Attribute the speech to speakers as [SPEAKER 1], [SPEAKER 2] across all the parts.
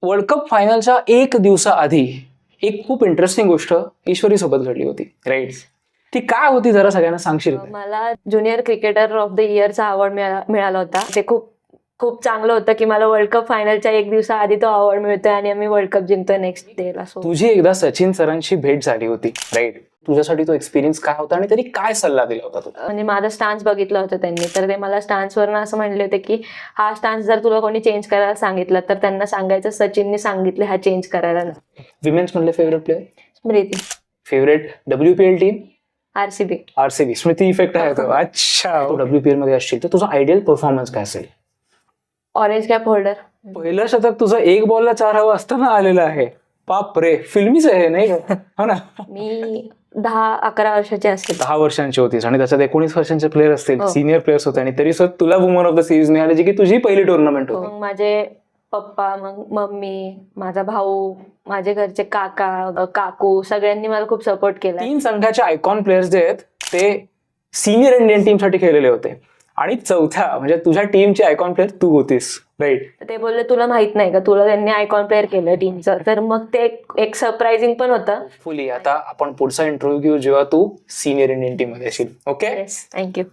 [SPEAKER 1] World cup फायनलच्या एक दिवसाआधी एक खूप इंटरेस्टिंग गोष्ट ईश्वरी सोबत घडली होती, राईट? ती काय होती जरा सगळ्यांना सांगशील का?
[SPEAKER 2] मला ज्युनियर क्रिकेटर ऑफ द इयरचा अवॉर्ड मिळाला होता. ते खूप खूप चांगलं होतं की मला वर्ल्ड कप फायनलच्या एक दिवसाआधी तो अवॉर्ड मिळतोय आणि आम्ही वर्ल्ड कप जिंकतोय नेक्स्ट डेला.
[SPEAKER 1] तुझी एकदा सचिन सरांशी भेट झाली होती, राईट? तुझ्यासाठी तो एक्सपिरियन्स काय होता आणि त्यांनी काय सल्ला दिला होता तुला?
[SPEAKER 2] म्हणजे माझा स्टान्स बघितला होता त्यांनी, तर ते मला स्टान्सवरनं असं म्हणले होते की हा स्टान्स जर तुला कोणी चेंज करायला सांगितलं तर त्यांना सांगायचं सचिनने सांगितले हा चेंज करायला.
[SPEAKER 1] विमेन्स मधले favourite player?
[SPEAKER 2] Smriti.
[SPEAKER 1] Favourite WPL team?
[SPEAKER 2] RCB.
[SPEAKER 1] Smriti effect आहे तो. अच्छा, तू WPL मध्ये असशील तर तुझा आयडियल परफॉर्मन्स काय असेल?
[SPEAKER 2] Orange cap holder.
[SPEAKER 1] पहिलं शतक तुझं 1 बॉलला 4 हवं असताना आलेलं आहे. बाप रे, फिल्मीच आहे नाही हो ना?
[SPEAKER 2] मी 10-11 वर्षाची असते.
[SPEAKER 1] 10 वर्षांची होतीस आणि त्याच्यात 19 वर्षांचे प्लेअर असतील,
[SPEAKER 2] हो.
[SPEAKER 1] सिनियर प्लेयर्स होते आणि तरी सुद्धा तुला वुमन ऑफ द सिरीज मिळाली, जी की तुझी पहिली टुर्नामेंट होती.
[SPEAKER 2] मग माझे पप्पा, मग मम्मी, माझा भाऊ, माझे घरचे काका काकू सगळ्यांनी मला खूप सपोर्ट केला.
[SPEAKER 1] 3 संघाचे आयकॉन प्लेयर्स जे आहेत ते सिनियर इंडियन टीम साठी खेळलेले होते आणि चौथ्या म्हणजे तुझ्या टीमची आयकॉन प्लेअर तू होतीस, राईट?
[SPEAKER 2] ते बोलले तुला माहित नाही का, तुला त्यांनी आयकॉन प्लेअर केलं टीमचं. तर मग ते एक सरप्राइझिंग पण होतं.
[SPEAKER 1] फुली. आता आपण पुढचा इंटरव्ह्यू घेऊ जेव्हा तू सिनियर इंडियन टीम मध्ये असेल. Okay,
[SPEAKER 2] yes, thank you.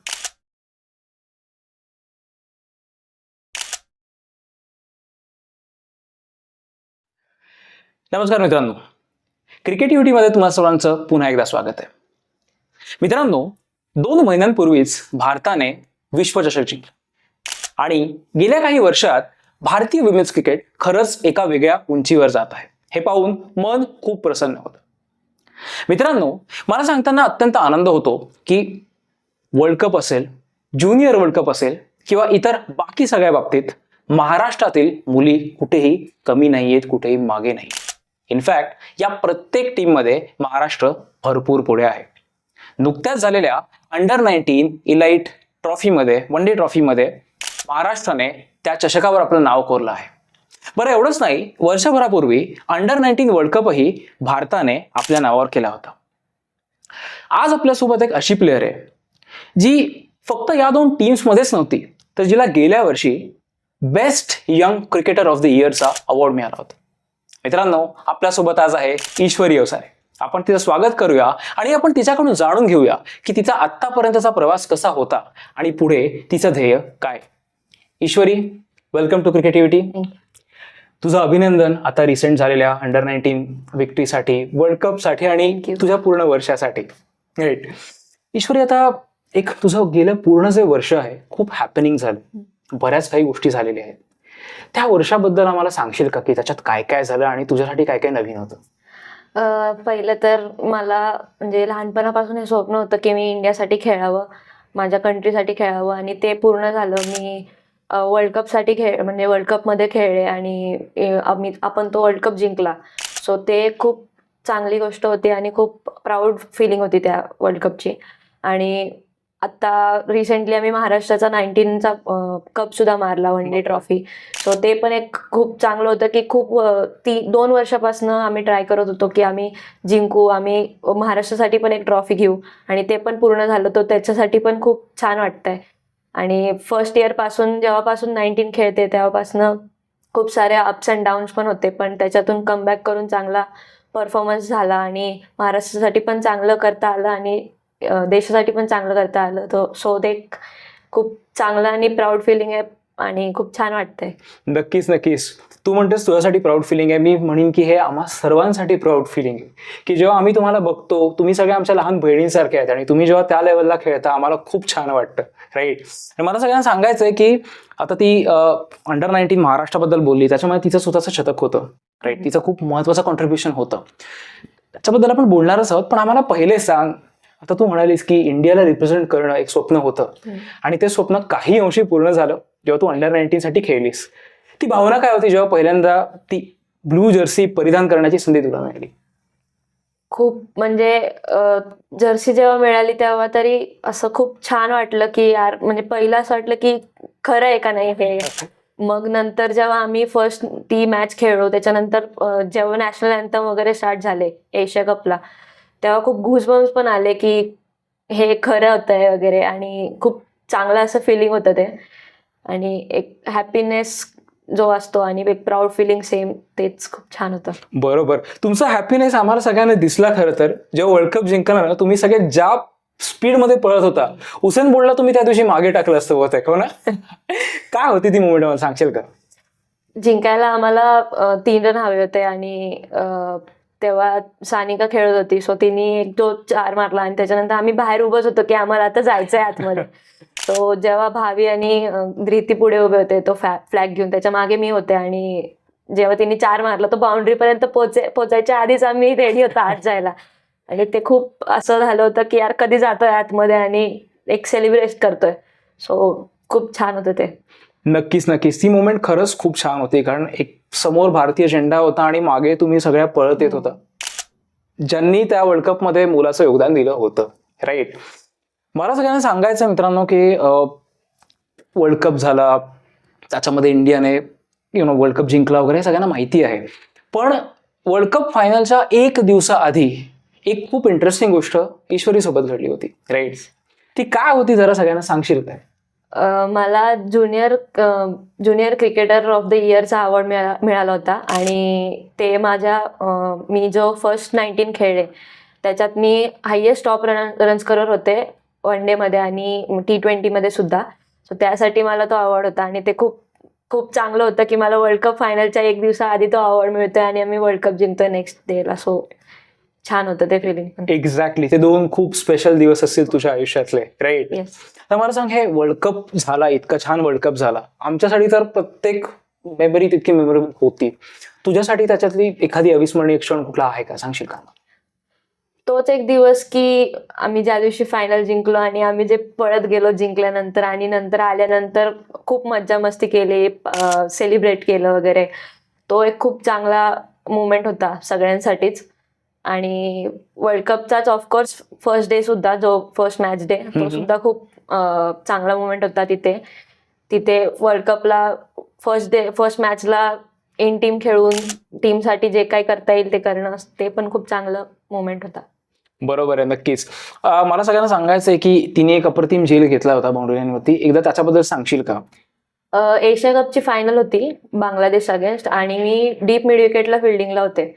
[SPEAKER 1] नमस्कार मित्रांनो, क्रिकेट युटीमध्ये तुम्हा सर्वांचं पुन्हा एकदा स्वागत आहे. मित्रांनो, 2 महिन्यांपूर्वीच भारताने विश्वचषक जिंकला आणि गेल्या काही वर्षात भारतीय विमेन्स क्रिकेट खरंच एका वेगळ्या उंचीवर जात आहे. हे पाहून मन खूप प्रसन्न होतं. मित्रांनो, मला सांगताना अत्यंत आनंद होतो की वर्ल्ड कप असेल, ज्युनियर वर्ल्ड कप असेल किंवा इतर बाकी सगळ्या बाबतीत महाराष्ट्रातील मुली कुठेही कमी नाहीयेत, कुठेही मागे नाही. इनफॅक्ट या प्रत्येक टीममध्ये महाराष्ट्र भरपूर पुढे आहे. नुकत्याच झालेल्या अंडर-19 इलाइट ट्रॉफीमध्ये, वन डे ट्रॉफीमध्ये महाराष्ट्राने त्या चषकावर आपलं नाव कोरलं आहे. बरं, एवढंच नाही, वर्षभरापूर्वी अंडर-19 वर्ल्ड कपही भारताने आपल्या नावावर केला होता. आज आपल्यासोबत एक अशी प्लेअर आहे जी फक्त या 2 टीम्समध्येच नव्हती, तर जिला गेल्या वर्षी best young cricketer of the इयरचा अवॉर्ड मिळाला होता. मित्रांनो, आपल्यासोबत आज आहे ईश्वरी अवसारे. आपण तिचं स्वागत करूया आणि आपण तिच्याकडून जाणून घेऊया की तिचा आत्तापर्यंतचा प्रवास कसा होता आणि पुढे तिचं ध्येय काय. ईश्वरी, वेलकम टू क्रिकेटिव्हिटी. तुझं अभिनंदन आता रिसेंट झालेल्या अंडर-19 विक्ट्रीसाठी, वर्ल्ड कपसाठी आणि तुझ्या पूर्ण वर्षासाठी, राईट? ईश्वरी, आता एक तुझं गेलं पूर्ण जे वर्ष आहे खूप हॅपनिंग झालं, बऱ्याच काही गोष्टी झालेल्या आहेत. त्या वर्षाबद्दल आम्हाला सांगशील का की त्याच्यात काय काय झालं आणि तुझ्यासाठी काय काय नवीन होतं?
[SPEAKER 2] पहिलं तर मला म्हणजे लहानपणापासून हे स्वप्न होतं की मी इंडियासाठी खेळावं, माझ्या कंट्रीसाठी खेळावं आणि ते पूर्ण झालं. मी वर्ल्ड कपसाठी म्हणजे वर्ल्ड कपमध्ये खेळले आणि आपण तो वर्ल्ड कप जिंकला. सो ते खूप चांगली गोष्ट होती आणि खूप प्राऊड फिलिंग होती त्या वर्ल्ड कपची. आणि आत्ता रिसेंटली आम्ही महाराष्ट्राचा 19चा कप सुद्धा मारला, वन डे ट्रॉफी. सो ते पण एक खूप चांगलं होतं की खूप 2 वर्षापासून आम्ही ट्राय करत होतो की आम्ही जिंकू, आम्ही महाराष्ट्रासाठी पण एक ट्रॉफी घेऊ आणि ते पण पूर्ण झालं. तो त्याच्यासाठी पण खूप छान वाटतंय. आणि फर्स्ट इयरपासून जेव्हापासून 19 खेळते तेव्हापासून खूप सारे अप्स अँड डाऊन्स पण होते, पण त्याच्यातून कमबॅक करून चांगला परफॉर्मन्स झाला आणि महाराष्ट्रासाठी पण चांगलं करता आलं आणि देशासाठी पण चांगलं करता आलं. सो ते खूप चांगलं आणि प्राऊड फिलिंग आहे आणि खूप छान वाटतंय.
[SPEAKER 1] नक्कीच नक्कीच. तू म्हणतेस तुझ्यासाठी प्राऊड फिलिंग आहे, मी म्हणेन की हे आम्हा सर्वांसाठी प्राऊड फिलिंग आहे की जेव्हा आम्ही तुम्हाला बघतो, तुम्ही सगळ्या आमच्या लहान बहिणींसारखे आहेत आणि तुम्ही जेव्हा त्या लेवलला खेळता आम्हाला खूप छान वाटतं, राईट? आणि मला सगळ्यांना सांगायचं आहे की आता ती अंडर-19 महाराष्ट्राबद्दल बोलली, त्याच्यामुळे तिचं स्वतःचं शतक होतं, राईट? तिचं खूप महत्त्वाचं कॉन्ट्रीब्युशन होतं, त्याच्याबद्दल आपण बोलणारच आहोत. पण आम्हाला पहिले सांग, आता तू म्हणालीस की इंडियाला रिप्रेझेंट करणं एक स्वप्न होतं आणि ते स्वप्न काही अंशी पूर्ण झालं जेव्हा तू अंडर-19 साठी खेळलीस. ती भावना काय होती जेव्हा पहिल्यांदा ती ब्लू जर्सी परिधान करण्याची संधी तुला मिळाली?
[SPEAKER 2] खूप म्हणजे जर्सी जेव्हा मिळाली तेव्हा तरी असं खूप छान वाटलं की यार, म्हणजे पहिलं असं वाटलं की खरं आहे का नाही हे. मग नंतर जेव्हा आम्ही फर्स्ट ती मॅच खेळलो, त्याच्यानंतर जेव्हा नॅशनल अँथम वगैरे स्टार्ट झाले एशिया कपला, तेव्हा खूप घूसबम्स पण आले की हे खरं होतंय वगैरे आणि खूप चांगलं असं फिलिंग होतं ते. आणि एक हॅपीनेस जो असतो आणि एक प्राऊड फिलिंग सेम, तेच खूप छान होतं.
[SPEAKER 1] बरोबर. तुमचा हॅपीनेस आम्हाला सगळ्यांना दिसला खरं तर. जेव्हा वर्ल्ड कप जिंकला ना, तुम्ही सगळे ज्या स्पीडमध्ये पळत होता, हुसेन बोलला तुम्ही त्या दिवशी मागे टाकलं असतं बहुतेक, हो ना? काय होती ती मुवमेंट, मला सांगशील का?
[SPEAKER 2] जिंकायला आम्हाला 3 रन हवे होते आणि तेव्हा सानिका खेळत होती, सो तिने 1-2-4 मारला आणि त्याच्यानंतर आम्ही बाहेर उभंच होतो की आम्हाला आता जायचंय आतमध्ये. तो जेव्हा भावी आणि धृती पुढे उभे होते तो फ्लॅग घेऊन, त्याच्या मागे मी होते आणि जेव्हा तिने 4 मारला तो बाउंड्री पर्यंत पोचायच्या आधीच आम्ही रेडी होतो आत जायला. आणि ते खूप असं झालं होतं की यार कधी जातोय आतमध्ये आणि एक सेलिब्रेट करतोय. सो खूप छान होतं ते.
[SPEAKER 1] नक्कीच नक्कीच. ती मोमेंट खरंच खूप छान होती, कारण एक समोर भारतीय झेंडा होता आणि मागे तुम्ही सगळ्या पळत येत होता, ज्यांनी त्या वर्ल्ड कप मध्ये मोलाचं योगदान दिलं होतं. राईट. मला सगळ्यांना सांगायचं मित्रांनो की वर्ल्ड कप झाला, त्याच्यामध्ये इंडियाने वर्ल्ड कप जिंकला वगैरे, हे सगळ्यांना माहिती आहे. पण वर्ल्ड कप फायनलच्या 1 दिवसाआधी एक खूप इंटरेस्टिंग गोष्ट ईश्वरीसोबत घडली होती. राईट. ती काय होती, जरा सगळ्यांना सांगशील काय?
[SPEAKER 2] मला ज्युनियर क्रिकेटर ऑफ द इयरचा अवॉर्ड मिळाला होता आणि ते मी जो फर्स्ट 19 खेळले त्याच्यात मी हायेस्ट टॉप रन्स करत होते वन डे मध्ये आणि T20 मध्ये सुद्धा. सो त्यासाठी मला तो अवॉर्ड होता आणि ते खूप खूप चांगलं होतं की मला वर्ल्ड कप फायनलच्या 1 दिवसाआधी तो अवॉर्ड मिळतोय आणि आम्ही वर्ल्ड कप जिंकतोय नेक्स्ट डेला. सो छान होतं ते फिलिंग.
[SPEAKER 1] एक्झॅक्टली. ते 2 खूप स्पेशल दिवस असतील तुझ्या आयुष्यातले. राईट.
[SPEAKER 2] येस.
[SPEAKER 1] तर मला सांग, हे वर्ल्ड कप झाला, इतका छान वर्ल्ड कप झाला, आमच्यासाठी तर प्रत्येक मेमरी तितकी मेमोरेबल होती. तुझ्यासाठी त्याच्यातली एखादी अविस्मरणीय क्षण कुठला आहे का, सांगशील का?
[SPEAKER 2] तोच एक दिवस की आम्ही ज्या दिवशी फायनल जिंकलो आणि आम्ही जे पळत गेलो जिंकल्यानंतर आणि नंतर आल्यानंतर खूप मज्जा मस्ती केली, सेलिब्रेट केलं वगैरे. तो एक खूप चांगला मुवमेंट होता सगळ्यांसाठीच. आणि वर्ल्ड कपचाच ऑफकोर्स फर्स्ट डे सुद्धा, जो फर्स्ट मॅच डे, तो सुद्धा खूप चांगला मुवमेंट होता. तिथे वर्ल्ड कपला फर्स्ट मॅचला इन टीम खेळून टीमसाठी जे काही करता येईल ते करणं, ते पण खूप चांगलं मुवमेंट होता.
[SPEAKER 1] बरोबर आहे. नक्कीच. मला सगळ्यांना सांगायचं आहे की तिने एक अप्रतिम झेल घेतला होता बाउंड्री लाईनवरती, एकदा त्याच्याबद्दल सांगशील का?
[SPEAKER 2] एशिया कपची फायनल होती बांगलादेश अगेन्स्ट आणि मी डीप मिड विकेटला फिल्डिंगला होते.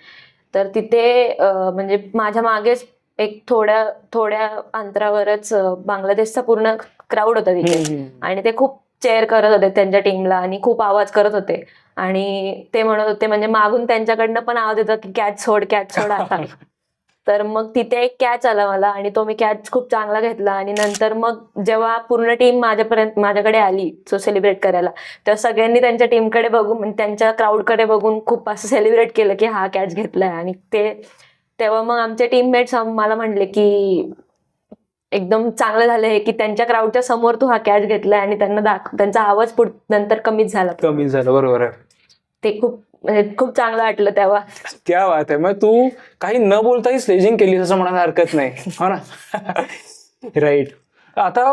[SPEAKER 2] तर तिथे म्हणजे माझ्या मागेच एक थोड्या अंतरावरच बांगलादेशचा पूर्ण क्राऊड होता तिथे आणि ते खूप चेअर करत होते त्यांच्या टीमला आणि खूप आवाज करत होते आणि ते म्हणत होते, म्हणजे मागून त्यांच्याकडनं पण आवाज येतो की कॅच सोड आता. तर मग तिथे एक कॅच आला मला आणि तो मी कॅच खूप चांगला घेतला आणि नंतर मग जेव्हा पूर्ण टीम माझ्याकडे आली सो सेलिब्रेट करायला, तेव्हा सगळ्यांनी त्यांच्या टीमकडे बघून, त्यांच्या क्राऊडकडे बघून खूप असं सेलिब्रेट केलं की हा कॅच घेतलाय. आणि तेव्हा मग आमचे टीममेट्स मला म्हणले की एकदम चांगलं झालं हे की त्यांच्या क्राऊडच्या समोर तू हा कॅच घेतलाय आणि त्यांचा आवाज नंतर कमीच झाला.
[SPEAKER 1] बरोबर आहे.
[SPEAKER 2] ते खूप चांगलं वाटलं तेव्हा.
[SPEAKER 1] क्या बात आहे. मग तू काही न बोलताही स्लेजिंग केली असं म्हणायला हरकत नाही, हो ना? राईट. आता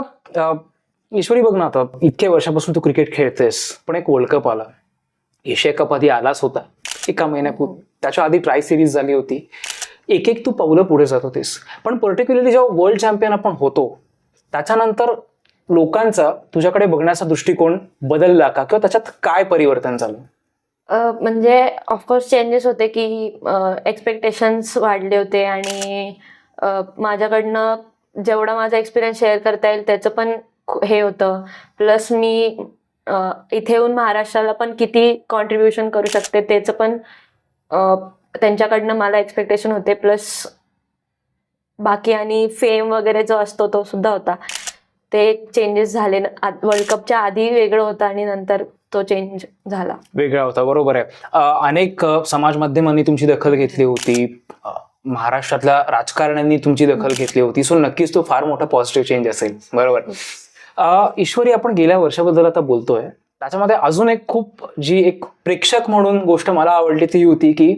[SPEAKER 1] ईश्वरी बघ ना, आता इतक्या वर्षापासून तू क्रिकेट खेळतेस, पण एक वर्ल्ड कप आला, एशिया कप आधी आलाच होता 1 महिन्यापूर्वी, त्याच्या आधी ट्राय सिरीज झाली होती, एक तू पावलं पुढे जात होतीस. पण पर्टिक्युलरली जेव्हा वर्ल्ड चॅम्पियन आपण होतो त्याच्यानंतर लोकांचा तुझ्याकडे बघण्याचा दृष्टिकोन बदलला का, किंवा त्याच्यात काय परिवर्तन झालं?
[SPEAKER 2] म्हणजे ऑफकोर्स चेंजेस होते की एक्सपेक्टेशन्स वाढले होते आणि माझ्याकडनं जेवढा माझा एक्सपिरियन्स शेअर करता येईल त्याचं पण हे होतं. प्लस मी इथे येऊन महाराष्ट्राला पण किती कॉन्ट्रीब्युशन करू शकते त्याचं पण त्यांच्याकडनं मला एक्सपेक्टेशन होते. प्लस बाकी आणि फेम वगैरे जो असतो तो सुद्धा होता. ते चेंजेस झाले. वर्ल्ड कपच्या आधी वेगळं होतं आणि नंतर तो चेंज झाला,
[SPEAKER 1] वेगळा होता. बरोबर आहे. अनेक समाज माध्यमांनी तुमची दखल घेतली होती, महाराष्ट्रातल्या राजकारण्यांनी तुमची दखल घेतली होती. सो नक्कीच तो फार मोठा पॉझिटिव्ह चेंज असेल. बरोबर. ईश्वरी, आपण गेल्या वर्षाबद्दल आता बोलतोय, त्याच्यामध्ये अजून एक प्रेक्षक म्हणून गोष्ट मला आवडली ती होती की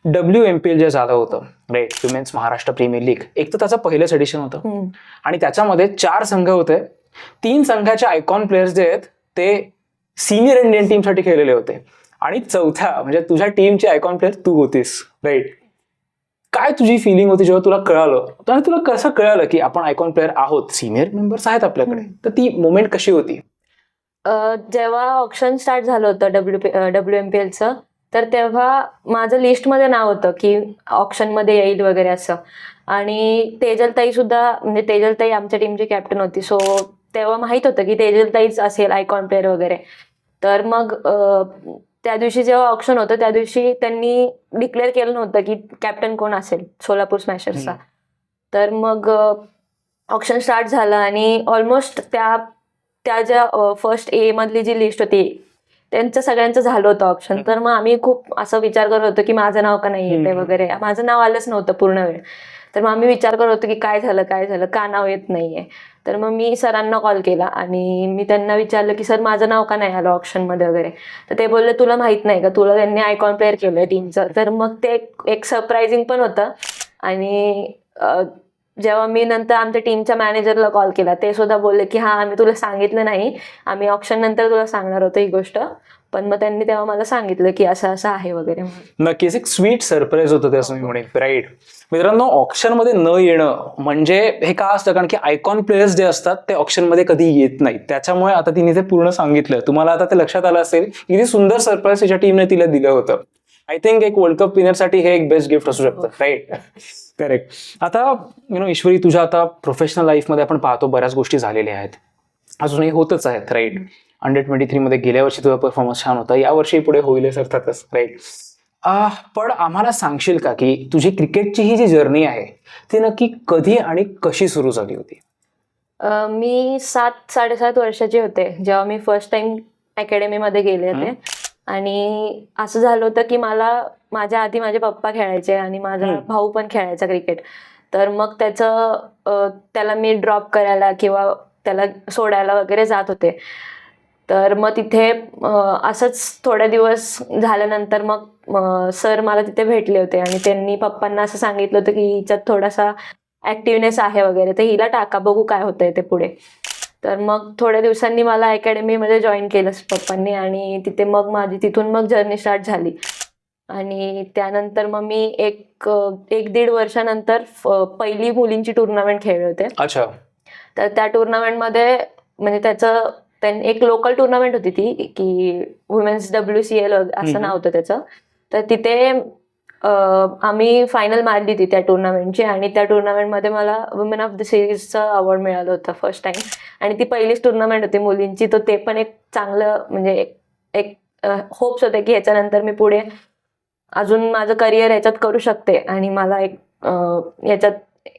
[SPEAKER 1] WMPL जे झालं होतं, right, women's Maharashtra premier league. एक तर त्याचं पहिलंच एडिशन होतं आणि त्याच्यामध्ये 4 संघ होते. 3 संघाचे आयकॉन प्लेयर्स जे आहेत ते सिनियर इंडियन टीम साठी खेळलेले होते आणि 4थ्या म्हणजे तुझ्या टीमचे आयकॉन प्लेअर तू होतीस. राईट. काय तुझी फिलिंग होती जेव्हा तुला कळालं, तुला कसं कळालं की आपण आयकॉन प्लेअर आहोत, सिनियर मेंबर्स आहेत आपल्याकडे? तर ती मोमेंट कशी होती?
[SPEAKER 2] जेव्हा ऑप्शन स्टार्ट झालं होतं WMPLचं, तर तेव्हा माझं लिस्टमध्ये नाव होतं की ऑप्शनमध्ये येईल वगैरे असं. आणि तेजलताई सुद्धा, म्हणजे तेजलताई आमच्या टीमची कॅप्टन होती, सो तेव्हा माहित होतं की तेजलताईच असेल आयकॉन प्लेअर वगैरे. तर मग त्या दिवशी जेव्हा ऑप्शन होतं त्या दिवशी त्यांनी डिक्लेअर केलं नव्हतं की कॅप्टन कोण असेल सोलापूर स्मॅशर्सचा. तर मग ऑप्शन स्टार्ट झालं आणि ऑलमोस्ट त्या ज्या फर्स्ट ए मधली जी लिस्ट होती त्यांचं सगळ्यांचं झालं होतं ऑप्शन. तर मग आम्ही खूप असं विचार करत होतो की माझं नाव का नाही येते वगैरे. माझं नाव आलंच नव्हतं पूर्ण वेळ. तर मग आम्ही विचार करत होतो की काय झालं का नाव येत नाहीये. तर मग मी सरांना कॉल केला आणि मी त्यांना विचारलं की सर माझं नाव का नाही आलं ऑप्शनमध्ये वगैरे. तर ते बोलले तुला माहित नाही का, तुला त्यांनी आयकॉन प्लेअर केलंय टीमचं. तर मग ते एक सरप्रायझिंग पण होतं. आणि जेव्हा मी नंतर आमच्या टीमच्या मॅनेजरला कॉल केला, ते सुद्धा बोलले की हा आम्ही तुला सांगितलं नाही, आम्ही ऑप्शन नंतर तुला सांगणार होतो ही गोष्ट, पण मग त्यांनी तेव्हा मला सांगितलं की असं असं आहे वगैरे.
[SPEAKER 1] नक्कीच एक स्वीट सरप्राईज होतं ते, असं मी म्हणेन. राईट मित्रांनो, ऑप्शन मध्ये न येणं म्हणजे हे का असतं, कारण की आयकॉन प्लेयर्स जे असतात ते ऑप्शन मध्ये कधी येत नाहीत. त्याच्यामुळे आता तिने ते पूर्ण सांगितलं. तुम्हाला आता ते लक्षात आलं असेल किती सुंदर सरप्राईज तिच्या टीमने तिला दिलं होतं. आय थिंक एक वर्ल्ड कप विनरसाठी हे एक बेस्ट गिफ्ट असू शकतं. Right, correct. आता ईश्वरी, तुझ्या आता प्रोफेशनल लाईफमध्ये आपण पाहतो बऱ्याच गोष्टी झालेल्या आहेत, अजूनही होतच आहेत. राईट, अंडर-23 मध्ये गेल्या वर्षी तुझा परफॉर्मन्स छान होता, यावर्षी पुढे होईलच अर्थातच. राईट, पण आम्हाला सांगशील का की तुझी क्रिकेटची ही जी जर्नी आहे ती नक्की कधी आणि कशी सुरू झाली होती?
[SPEAKER 2] मी 7-7.5 वर्षाचे होते जेव्हा मी फर्स्ट टाइम अकॅडमीमध्ये गेले होते. आणि असं झालं होतं की माझ्या आधी माझे पप्पा खेळायचे आणि माझा भाऊ पण खेळायचा क्रिकेट. तर मग त्याला मी ड्रॉप करायला किंवा त्याला सोडायला वगैरे जात होते. तर मग तिथे असंच थोडे दिवस झाल्यानंतर मग सर मला तिथे भेटले होते आणि त्यांनी पप्पांना असं सांगितलं होतं की हिच्यात थोडासा ॲक्टिव्हनेस आहे वगैरे, तर हिला टाका, बघू काय होतंय ते पुढे. तर मग थोड्या दिवसांनी मला अकॅडमीमध्ये जॉईन केलं पप्पांनी आणि तिथून मग जर्नी स्टार्ट झाली. आणि त्यानंतर मग मी एक 1-1.5 वर्षानंतर पहिली मुलींची टुर्नामेंट खेळले होते.
[SPEAKER 1] अच्छा.
[SPEAKER 2] तर त्या टुर्नामेंटमध्ये म्हणजे एक लोकल टुर्नामेंट होती ती, की वुमेन्स WCL असं नाव होतं त्याचं. तर तिथे आम्ही फायनल मारली होती त्या टुर्नामेंटची आणि त्या टुर्नामेंटमध्ये मला वुमेन ऑफ द सिरीजचं अवॉर्ड मिळालं होतं फर्स्ट टाइम. आणि ती पहिलीच टुर्नामेंट होती मुलींची, तर ते पण एक चांगलं म्हणजे एक होप्स होते की ह्याच्यानंतर मी पुढे अजून माझं करिअर ह्याच्यात करू शकते आणि मला एक ह्याच्यात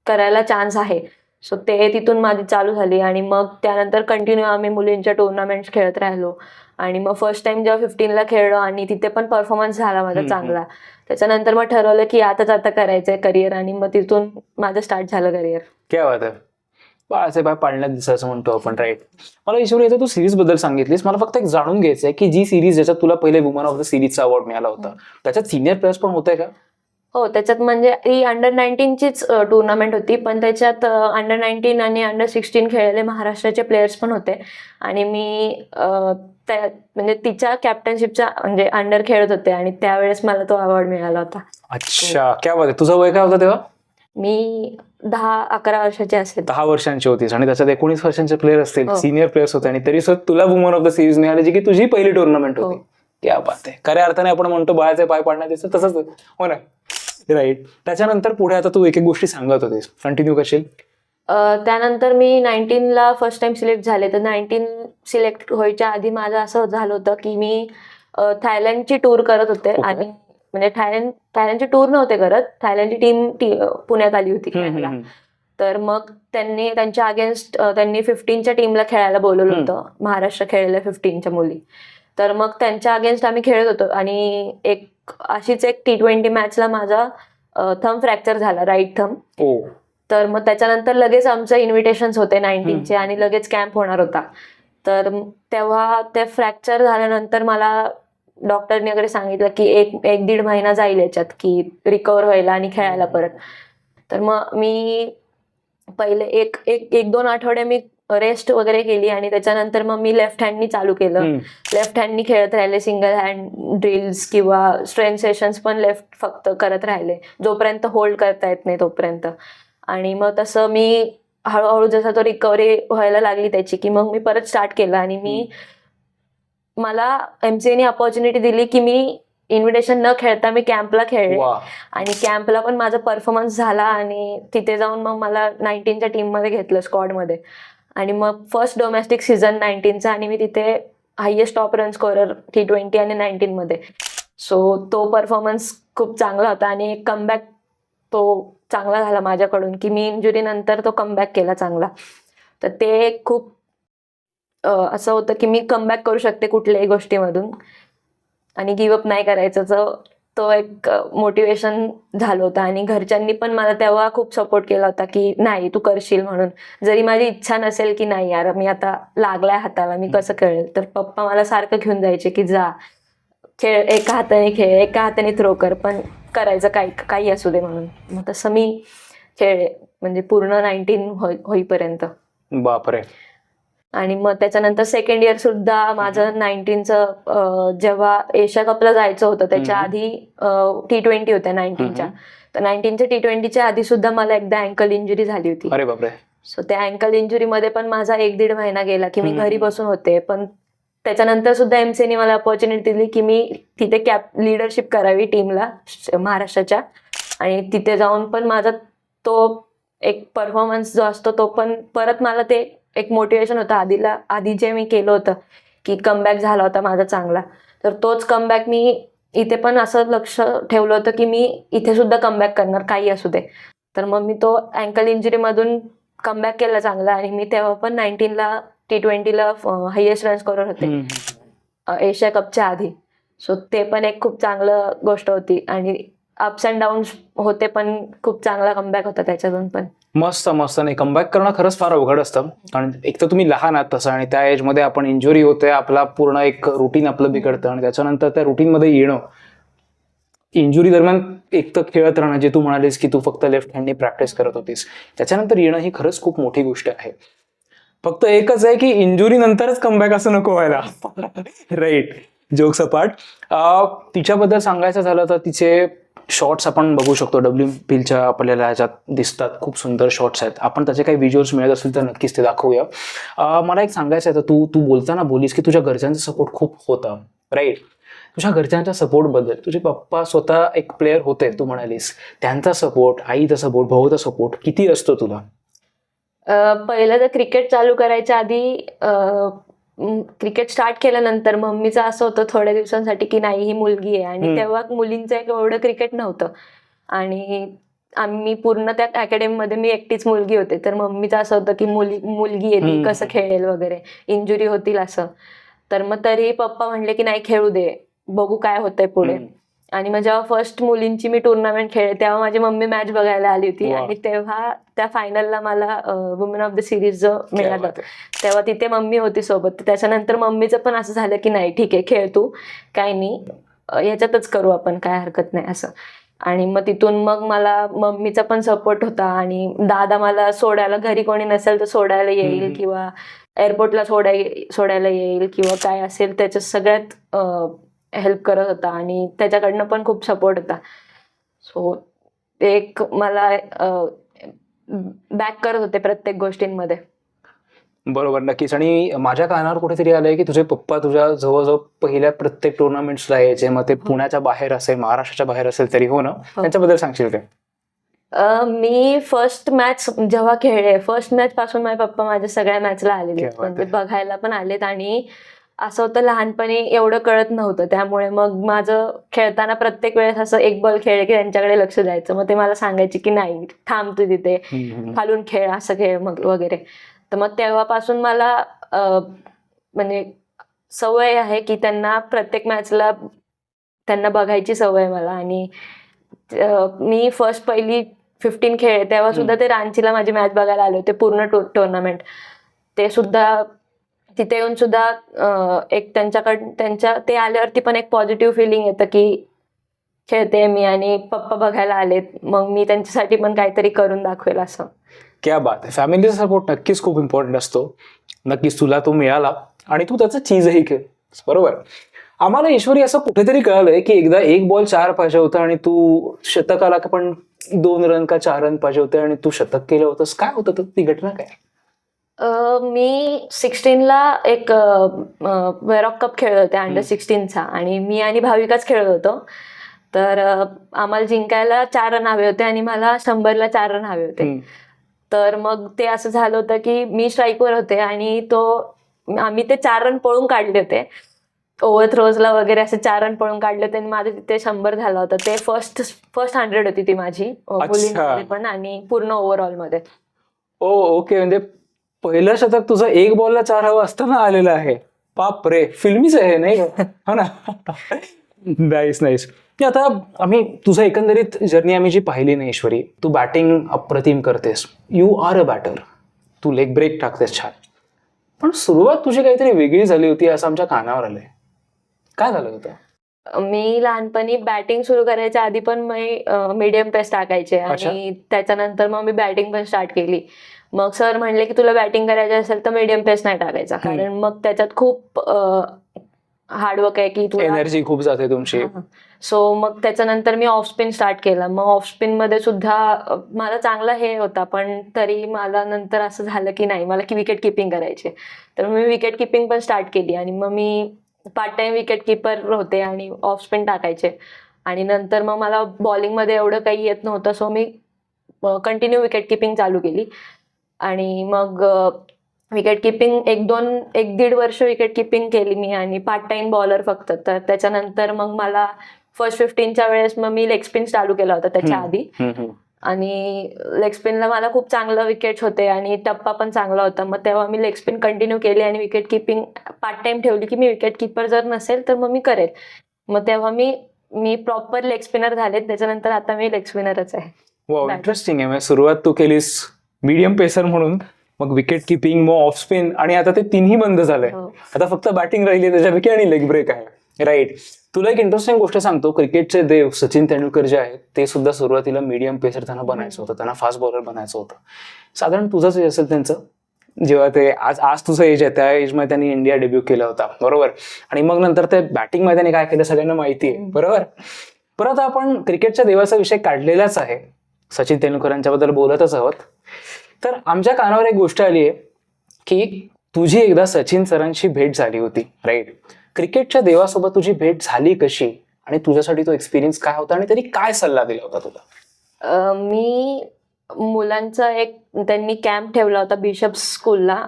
[SPEAKER 2] करायला चान्स आहे. सो ते तिथून माझी चालू झाली आणि मग त्यानंतर कंटिन्यू आम्ही मुलींच्या टुर्नामेंट्स खेळत राहिलो. आणि मग फर्स्ट टाइम जेव्हा 15ला खेळलो आणि तिथे पण परफॉर्मन्स झाला माझा चांगला. त्याच्यानंतर मग ठरवलं की आता करायचंय करिअर आणि मग तिथून माझं स्टार्ट झालं करिअर.
[SPEAKER 1] क्या बात आहे. बाळाचे बाय पाळण्यात दिसायचं म्हणतो आपण. राईट, मला ईश्वरी याचं तू सिरीज बद्दल सांगितलीस, मला फक्त एक जाणून घ्यायचंय की जी सिरीज ज्याच्यात तुला पहिले वुमन ऑफ द सिरीजचा अवॉर्ड मिळाला होता, त्याच्यात सिनियर प्लेयर्स पण होते का?
[SPEAKER 2] हो, त्याच्यात म्हणजे ही अंडर-19चीच टुर्नामेंट होती, पण त्याच्यात अंडर-19 आणि अंडर-16 खेळलेले महाराष्ट्राचे प्लेयर्स पण होते. आणि मी म्हणजे तिच्या कॅप्टनशिपच्या म्हणजे अंडर खेळत होते आणि त्यावेळेस मला तो अवॉर्ड मिळाला होता.
[SPEAKER 1] अच्छा, क्या बात आहे. तुझं वय काय होतं तेव्हा?
[SPEAKER 2] मी 10-11 वर्षाची असेल.
[SPEAKER 1] 10 वर्षांची होतीस आणि त्याच्यात 19 वर्षांचे प्लेयर असतील,
[SPEAKER 2] हो.
[SPEAKER 1] सिनियर प्लेयर्स होते, आणि तरी सुद्धा तुला वुमन ऑफ द सिरीज मिळाली, जी की तुझी पहिली टुर्नामेंट होती. क्या बात आहे. खऱ्या अर्थाने आपण म्हणतो बाळाचे पाय पाडण्यात दिसत, तसंच हो ना. राईट, त्याच्यानंतर पुढे आता तू एक एक गोष्टी सांगत होतीस, कंटिन्यू करशील?
[SPEAKER 2] त्यानंतर मी 19ला फर्स्ट टाइम सिलेक्ट झाले. तर 19 सिलेक्ट व्हायच्या आधी माझं असं झालं होतं की मी थायलंडची टूर करत होते. आणि म्हणजे थायलंडची टूर नव्हते करत, थायलंडची टीम पुण्यात आली होती खेळायला. तर मग त्यांच्या अगेन्स्ट त्यांनी 15च्या टीमला खेळायला बोलवलं होतं, महाराष्ट्र खेळलेल्या 15च्या मुली. तर मग त्यांच्या अगेन्स्ट आम्ही खेळत होतो आणि अशीच एक T20 मॅचला माझा थंब फ्रॅक्चर झाला, राईट थंब. तर मग त्याच्यानंतर लगेच आमचे इन्व्हिटेशन्स होते 19चे आणि लगेच कॅम्प होणार होता. तर तेव्हा ते फ्रॅक्चर झाल्यानंतर मला डॉक्टरने वगैरे सांगितलं की 1-1.5 महिना जाईल याच्यात की रिकवर व्हायला आणि खेळायला परत. तर मग मी पहिले 1-2 आठवडे मी रेस्ट वगैरे केली आणि त्याच्यानंतर मग मी लेफ्ट हँडनी चालू केलं. लेफ्ट हँडनी खेळत राहिले, सिंगल हँड ड्रिल्स किंवा स्ट्रेंथ सेशन्स पण लेफ्ट फक्त करत राहिले, जोपर्यंत होल्ड करता येत नाही तोपर्यंत. आणि मग तसं मी हळूहळू जसा तो रिकव्हरी व्हायला लागली त्याची, की मग मी परत स्टार्ट केलं. आणि मला MCA ने अपॉर्च्युनिटी दिली की मी इन्व्हिटेशन न खेळता मी कॅम्पला खेळले.
[SPEAKER 1] वा.
[SPEAKER 2] आणि कॅम्पला पण माझा परफॉर्मन्स झाला आणि तिथे जाऊन मग मला 19च्या टीममध्ये घेतलं, स्क्वॉडमध्ये. आणि मग फर्स्ट डोमेस्टिक सीझन 19चा, आणि मी तिथे highest top run scorer T20 आणि 19मध्ये. सो तो परफॉर्मन्स खूप चांगला होता आणि एक कमबॅक तो चांगला झाला माझ्याकडून, की मी इंजुरी नंतर तो कमबॅक केला चांगला. तर ते खूप असं होतं की मी कमबॅक करू शकते कुठल्याही गोष्टीमधून आणि गिव्हअप नाही करायचं. तो एक मोटिवेशन झालं होतं. आणि घरच्यांनी पण मला तेव्हा खूप सपोर्ट केला होता की नाही तू करशील म्हणून. जरी माझी इच्छा नसेल की नाही यार मी आता लागलाय हाताला, मी कसं खेळेल, तर पप्पा मला सारखं घेऊन जायचे की जा खेळ, एका हाताने खेळ, एका हाताने थ्रो कर, पण करायचं काही असू दे म्हणून. मग तसं मी खेळले म्हणजे पूर्ण 19 होईपर्यंत.
[SPEAKER 1] बापरे.
[SPEAKER 2] आणि मग त्याच्यानंतर सेकंड इयर सुद्धा माझं 19चं जेव्हा एशिया कपला जायचं होतं त्याच्या आधी T20 होत्या 19च्या. तर 19च्या T20च्या आधी सुद्धा मला एकदा अँकल इंजुरी झाली होती.
[SPEAKER 1] अरे बापरे.
[SPEAKER 2] सो त्या अँकल इंजुरीमध्ये पण माझा 1-1.5 महिना गेला की मी घरी बसून होते. पण त्याच्यानंतर सुद्धा MCA ने मला अपॉर्च्युनिटी दिली की मी तिथे लिडरशिप करावी टीमला महाराष्ट्राच्या. आणि तिथे जाऊन पण माझा तो एक परफॉर्मन्स जो असतो तो पण परत मला ते एक मोटिवेशन होतं. आधी जे मी केलं होतं की कमबॅक झाला होता माझा चांगला, तर तोच कमबॅक मी इथे पण असं लक्ष ठेवलं होतं की मी इथे सुद्धा कमबॅक करणार काही असू दे. तर मग मी तो अँकल इंजुरीमधून कमबॅक केला चांगला. आणि मी तेव्हा पण 19ला T20ला हायेस्ट रन स्कोरर होते एशिया कपच्या आधी. सो ते पण एक खूप चांगलं गोष्ट होती. आणि अप्स अँड डाऊन्स होते पण खूप चांगला कमबॅक होता त्याच्यातून पण.
[SPEAKER 1] मस्त मस्त. नाही, कमबॅक करणं खरंच फार अवघड असतं. कारण एक तर तुम्ही लहान आहात तसं, आणि त्या एजमध्ये आपण इंजुरी होते, आपला पूर्ण एक रुटीन आपलं बिघडतं, आणि त्याच्यानंतर त्या रुटीनमध्ये येणं, इंजुरी दरम्यान एक तर खेळत राहणं, जे तू म्हणालीस की तू फक्त लेफ्ट हँडने प्रॅक्टिस करत होतीस, त्याच्यानंतर येणं ही खरंच खूप मोठी गोष्ट आहे. फक्त एकच आहे की इंजुरी नंतरच कमबॅक असं नको व्हायला. राईट. जोक सपाट. तिच्याबद्दल सांगायचं झालं तर तिचे शॉर्ट्स आपण बघू शकतो WPLच्या आपल्याला ह्याच्यात दिसतात. खूप सुंदर शॉर्ट्स आहेत. आपण त्याचे काही व्हिज्युअल्स मिळत असतील तर नक्कीच ते दाखवूया. मला एक सांगायचं आहे, तर तू बोलताना बोलीस की तुझ्या घरच्यांचा सपोर्ट खूप होता, राईट. तुझ्या घरच्यांच्या सपोर्टबद्दल, तुझे पप्पा स्वतः एक प्लेअर होते तू म्हणालीस, त्यांचा सपोर्ट, आईचा सपोर्ट, भाऊचा सपोर्ट किती असतो तुला?
[SPEAKER 2] पहिलं तर क्रिकेट चालू करायच्या आधी क्रिकेट स्टार्ट केल्यानंतर मम्मीचं असं होतं थोड्या दिवसांसाठी की नाही ही मुलगी आहे. आणि तेव्हा मुलींचं एवढं क्रिकेट नव्हतं. आणि आम्ही पूर्ण त्या अकॅडमीमध्ये मी एकटीच मुलगी होते. तर मम्मीचं असं होतं की मुलगी आहे ती कसं खेळेल वगैरे, इंजुरी होतील असं. तर मग तरी पप्पा म्हणले की नाही खेळू दे, बघू काय होतंय पुढे. आणि मग जेव्हा फर्स्ट मुलींची मी टुर्नामेंट खेळले तेव्हा माझी मम्मी मॅच बघायला आली होती. आणि तेव्हा त्या फायनलला मला वुमेन ऑफ द सिरीज जो मिळालं तेव्हा तिथे मम्मी होती सोबत. त्याच्यानंतर मम्मीचं पण असं झालं की नाही ठीक आहे खेळ तू, काय नाही याच्यातच करू आपण, काय हरकत नाही असं. आणि मग तिथून मग मला मम्मीचा पण सपोर्ट होता. आणि दादा मला सोडायला, घरी कोणी नसेल तर सोडायला येईल किंवा एअरपोर्टला सोडायला येईल किंवा काय असेल त्याच्यात सगळ्यात हेल्प करत होता. आणि त्याच्याकडनं पण खूप सपोर्ट होता. सो एक मला बॅक करत होते प्रत्येक गोष्टींमध्ये.
[SPEAKER 1] बरोबर, नक्कीच. आणि माझ्या कानावर कुठेतरी आलंय की तुझे पप्पा तुझ्या जवळजवळ पहिल्या प्रत्येक टुर्नामेंट्सला यायचे, मग ते पुण्याच्या बाहेर असेल, महाराष्ट्राच्या बाहेर असेल तरी, हो ना? त्यांच्याबद्दल सांगशील ते?
[SPEAKER 2] मी फर्स्ट मॅच जेव्हा खेळले, फर्स्ट मॅच पासून माझे पप्पा माझ्या सगळ्या मॅचला आलेले, म्हणजे बघायला पण आलेत. आणि असं होतं लहानपणी एवढं कळत नव्हतं, त्यामुळे मग माझं खेळताना प्रत्येक वेळेस असं एक बॉल खेळले की त्यांच्याकडे लक्ष द्यायचं. मग ते मला सांगायचे की नाही थांब तू तिथे, खालून खेळ, असं खेळ मग वगैरे. तर मग तेव्हापासून मला म्हणजे सवय आहे की त्यांना प्रत्येक मॅचला त्यांना बघायची सवय मला. आणि मी पहिली 15 खेळ तेव्हा सुद्धा ते रांचीला माझी मॅच बघायला आले होते, पूर्ण टुर्नामेंट. ते सुद्धा तिथे येऊन सुद्धा एक ते आल्यावरती पण एक पॉझिटिव्ह फिलिंग येतं की खेळते मी आणि पप्पा बघायला आलेत, मग मी त्यांच्यासाठी पण काहीतरी करून दाखवेल असं.
[SPEAKER 1] क्या बात आहे. फॅमिलीचा सपोर्ट नक्कीच खूप इम्पॉर्टंट असतो. नक्कीच तुला तो मिळाला आणि तू त्याचं चीजही केलं, बरोबर. आम्हाला ईश्वरी असं कुठेतरी कळालंय की एकदा एक बॉल 4 पाहिजे होता आणि तू शतकाला पण 2 रन का 4 रन पाहिजे होते आणि तू शतक केलं होतंस, काय होतं ती घटना काय?
[SPEAKER 2] मी 16ला एक वेरॉक कप खेळत होते अंडर 16चा, आणि मी आणि भाविकाच खेळत होतो. तर आम्हाला जिंकायला 4 रन हवे होते आणि मला 100ला 4 रन हवे होते. तर मग ते असं झालं होतं की मी स्ट्राईकवर होते आणि आम्ही ते 4 रन पळून काढले होते. ओव्हर थ्रोजला वगैरे असे 4 रन पळून काढले होते आणि माझं तिथे 100 झाला होता. ते फर्स्ट 100 होती ती माझी मुलींमध्ये पण आणि पूर्ण ओव्हरऑल मध्ये.
[SPEAKER 1] ओके, म्हणजे पहिलं शतक तुझं 1 बॉलला 4 हवं असताना आलेलं आहे. बाप रे, फिल्मीच आहे नाही हो ना. Nice nice. आता आम्ही तुझं एकंदरीत जर्नी आम्ही जी पाहिली नाही ईश्वरी, तू बॅटिंग अप्रतिम करतेस, यू आर अ बॅटर, तू लेग ब्रेक टाकतेस छान, पण सुरुवात तुझी काहीतरी वेगळी झाली होती असं आमच्या कानावर आलंय. काय झालं होतं?
[SPEAKER 2] मी लहानपणी बॅटिंग सुरू करायच्या आधी पण मी मीडियम पेस टाकायचे आणि त्याच्यानंतर मग मी बॅटिंग पण स्टार्ट केली. मग सर म्हणले की तुला बॅटिंग करायचं असेल तर मीडियम पेस नाही टाकायचा, कारण मग त्याच्यात खूप हार्डवर्क आहे की तुला
[SPEAKER 1] एनर्जी खूप जाते तुमची.
[SPEAKER 2] सो मग त्याच्यानंतर मी ऑफ स्पिन स्टार्ट केलं. मग ऑफ स्पिन मध्ये सुद्धा मला चांगला हे होता, पण तरी मला नंतर असं झालं की नाही, मला की विकेट किपिंग करायची. तर मी विकेट किपिंग पण स्टार्ट केली आणि मग मी पार्ट टाइम विकेट किपर होते आणि ऑफ स्पिन टाकायचे. आणि नंतर मग मला बॉलिंगमध्ये एवढं काही येत नव्हतं, सो मी कंटिन्यू विकेट किपिंग चालू केली. आणि मग विकेट किपिंग 1-1.5 वर्ष विकेट किपिंग केली मी आणि पार्ट टाइम बॉलर फक्त. तर त्याच्यानंतर मग मला फर्स्ट 15च्या वेळेस मग मी लेग स्पिन चालू केला होता त्याच्या आधी. आणि लेग स्पिनला मला खूप चांगलं विकेट्स होते आणि टप्पा पण चांगला होता. मग तेव्हा मी लेग स्पिन कंटिन्यू केली आणि विकेट किपिंग पार्ट टाइम ठेवली की मी विकेट किपर जर नसेल तर मग मी करेल. मग तेव्हा मी प्रॉपर लेग स्पिनर झाले. त्याच्यानंतर आता मी लेग स्पिनरच आहे.
[SPEAKER 1] वाव, इंटरेस्टिंग आहे. सुरुवात तू केलीस मीडियम पेसर म्हणून, मग विकेट किपिंग, मग ऑफ स्पिन, आणि आता ते तिन्ही बंद झालंय. आता फक्त बॅटिंग राहिली त्याच्यापैकी आणि लेग ब्रेक आहे. राईट. तुला एक इंटरेस्टिंग गोष्ट सांगतो, क्रिकेटचे देव सचिन तेंडुलकर जे आहेत ते सुद्धा सुरुवातीला मीडियम पेसर त्यांना बनायचं होतं, त्यांना फास्ट बॉलर बनायचं होतं. साधारण तुझंच एज असेल त्यांचं, जेव्हा ते आज तुझं एज आहे त्या एजमध्ये त्यांनी इंडिया डेब्यू केला होता, बरोबर. आणि मग नंतर ते बॅटिंगमध्ये त्यांनी काय केलं सगळ्यांना माहिती आहे, बरोबर. परत आपण क्रिकेटच्या देवाचा विषय काढलेलाच आहे, सचिन तेंडुलकरांच्याबद्दल बोलतच आहोत. तर आमच्या कानावर एक गोष्ट आली आहे की तुझी एकदा सचिन सरांशी भेट झाली होती, राईट. क्रिकेटच्या देवासोबत तुझी भेट झाली कशी आणि तुझ्यासाठी तो एक्सपिरियन्स काय होता आणि त्यांनी काय सल्ला दिला होता तुला?
[SPEAKER 2] मी मुलांचा त्यांनी कॅम्प ठेवला होता बिशप स्कूलला.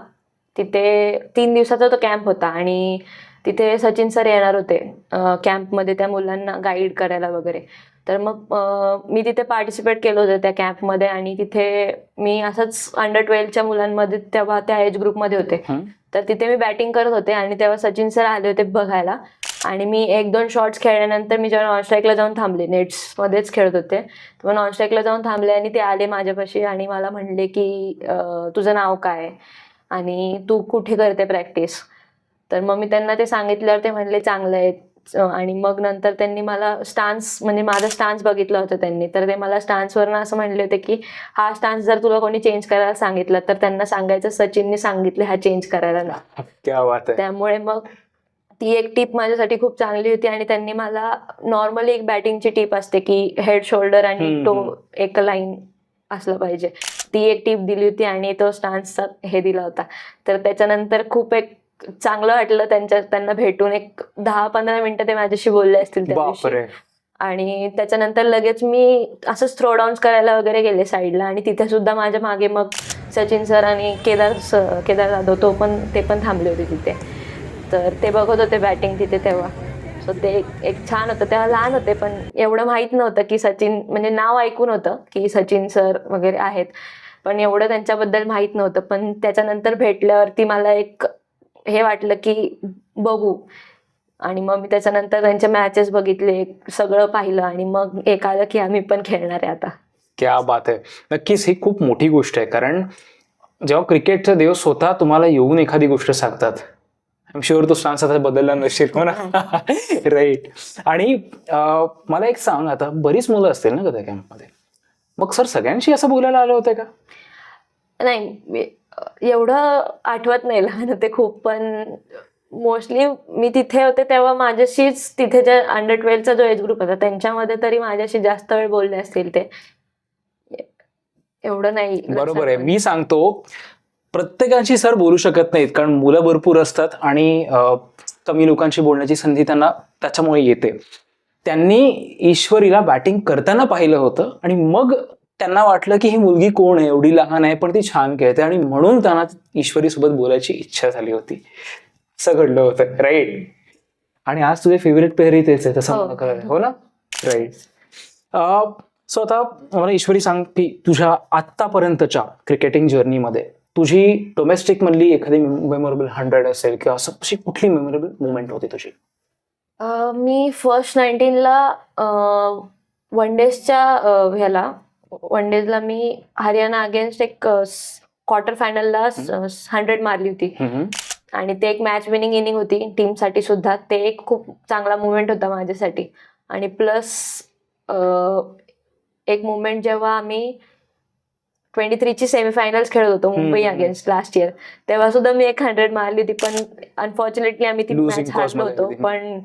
[SPEAKER 2] तिथे 3 दिवसाचा तो कॅम्प होता आणि तिथे सचिन सर येणार होते कॅम्पमध्ये त्या मुलांना गाईड करायला वगैरे. तर मग मी तिथे पार्टिसिपेट केलं होतं त्या कॅम्पमध्ये आणि तिथे मी असंच अंडर 12च्या मुलांमध्ये तेव्हा त्या एज ग्रुपमध्ये होते. तर तिथे मी बॅटिंग करत होते आणि तेव्हा सचिन सर आले होते बघायला. आणि मी 1-2 शॉट्स खेळल्यानंतर मी जेव्हा नॉनस्ट्राईकला जाऊन थांबले, नेट्समध्येच खेळत होते, तेव्हा नॉनस्ट्राईकला जाऊन थांबले आणि ते आले माझ्यापाशी आणि मला म्हणले की तुझं नाव काय आणि तू कुठे करते प्रॅक्टिस. तर मग मी त्यांना ते सांगितल्यावर ते म्हणले चांगलं आहे. आणि मग नंतर त्यांनी मला स्टान्स, म्हणजे माझा स्टान्स बघितला होता त्यांनी, तर ते मला स्टान्सवरनं असं म्हणले होते की हा स्टान्स जर तुला कोणी चेंज करायला सांगितलं तर त्यांना सांगायचं सचिनने सांगितले हा चेंज करायला ना.
[SPEAKER 1] क्या बात आहे.
[SPEAKER 2] त्यामुळे मग ती एक टीप माझ्यासाठी खूप चांगली होती. आणि त्यांनी मला नॉर्मली एक बॅटिंगची टीप असते की हेड, शोल्डर आणि टो एक लाईन असलं पाहिजे, ती एक टीप दिली होती आणि तो स्टान्सचा हे दिला होता. तर त्याच्यानंतर खूप एक चांगलं वाटलं त्यांना भेटून. एक 10-15 मिनिटं ते माझ्याशी बोलले असतील त्या दिवशी. आणि त्याच्यानंतर लगेच मी असंच थ्रो डाऊन्स करायला वगैरे गेले साईडला आणि तिथे सुद्धा माझ्या मागे मग सचिन सर आणि केदार जाधव ते पण थांबले होते तिथे. तर ते बघत होते बॅटिंग तिथे तेव्हा. सो ते एक छान होतं. तेव्हा लहान होते पण एवढं माहीत नव्हतं की सचिन, म्हणजे नाव ऐकून होतं की सचिन सर वगैरे आहेत, पण एवढं त्यांच्याबद्दल माहीत नव्हतं. पण त्याच्यानंतर भेटल्यावरती मला एक हे वाटलं की बघू. आणि मग मी त्याच्यानंतर त्यांचे मॅचेस बघितले, सगळं पाहिलं आणि मग एक आलं की आम्ही पण खेळणार आहे आता.
[SPEAKER 1] क्या बात आहे. नक्कीच ही खूप मोठी गोष्ट आहे, कारण जेव्हा क्रिकेटचे देव स्वतः तुम्हाला येऊन एखादी गोष्ट सांगतात, आय एम शुअर तो स्टान्स आता बदलला नसेल, हो ना. राईट. आणि मला एक सांग, आता बरीच मुलं असतील ना त्या कॅम्पमध्ये, मग सर सगळ्यांशी असं बोलायला आले होते का?
[SPEAKER 2] नाही, एवढं आठवत नाही, लहान होते खूप. पण मोस्टली मी तिथे होते तेव्हा माझ्याशीच, तिथे ज्या अंडर 12चा जो एज ग्रुप होता त्यांच्यामध्ये तरी माझ्याशी जास्त वेळ बोलले असतील ते. एवढं नाही
[SPEAKER 1] बरोबर आहे. मी सांगतो, प्रत्येकाची सर बोलू शकत नाहीत कारण मुलं भरपूर असतात आणि कमी लोकांशी बोलण्याची संधी त्यांना त्याच्यामुळे येते. त्यांनी ईश्वरीला बॅटिंग करताना पाहिलं होतं आणि मग त्यांना वाटलं की ही मुलगी कोण आहे, एवढी लहान आहे पण ती छान खेळते, आणि म्हणून त्यांना ईश्वरी सोबत बोलायची इच्छा झाली होती. असं घडलं होतं, राईट? आणि आज तुझे फेवरेट प्लेअरही तेच आहे, तसं
[SPEAKER 2] हो.
[SPEAKER 1] मला कळलं, हो ना? राईट. सो आता मला ईश्वरी सांग की तुझ्या आत्तापर्यंतच्या क्रिकेटिंग जर्नीमध्ये तुझी डोमेस्टिक मधली एखादी मेमोरेबल 100 असेल किंवा असं अशी कुठली मेमोरेबल मुवमेंट होती तुझी?
[SPEAKER 2] मी फर्स्ट 19ला वन डेजला मी हरियाणा अगेन्स्ट एक क्वार्टर फायनलला 100 मारली होती. आणि ते एक मॅच विनिंग इनिंग होती टीमसाठी सुद्धा. ते एक खूप चांगला मुवमेंट होता माझ्यासाठी. आणि प्लस एक मुवमेंट जेव्हा आम्ही 23ची सेमीफायनल्स खेळत होतो मुंबई अगेन्स्ट लास्ट इयर, तेव्हा सुद्धा मी एक 100 मारली होती. पण अनफॉर्च्युनेटली आम्ही ती
[SPEAKER 1] Losing
[SPEAKER 2] मॅच
[SPEAKER 1] cause
[SPEAKER 2] हारलो
[SPEAKER 1] मध्ये
[SPEAKER 2] होतो.
[SPEAKER 1] होती.
[SPEAKER 2] पण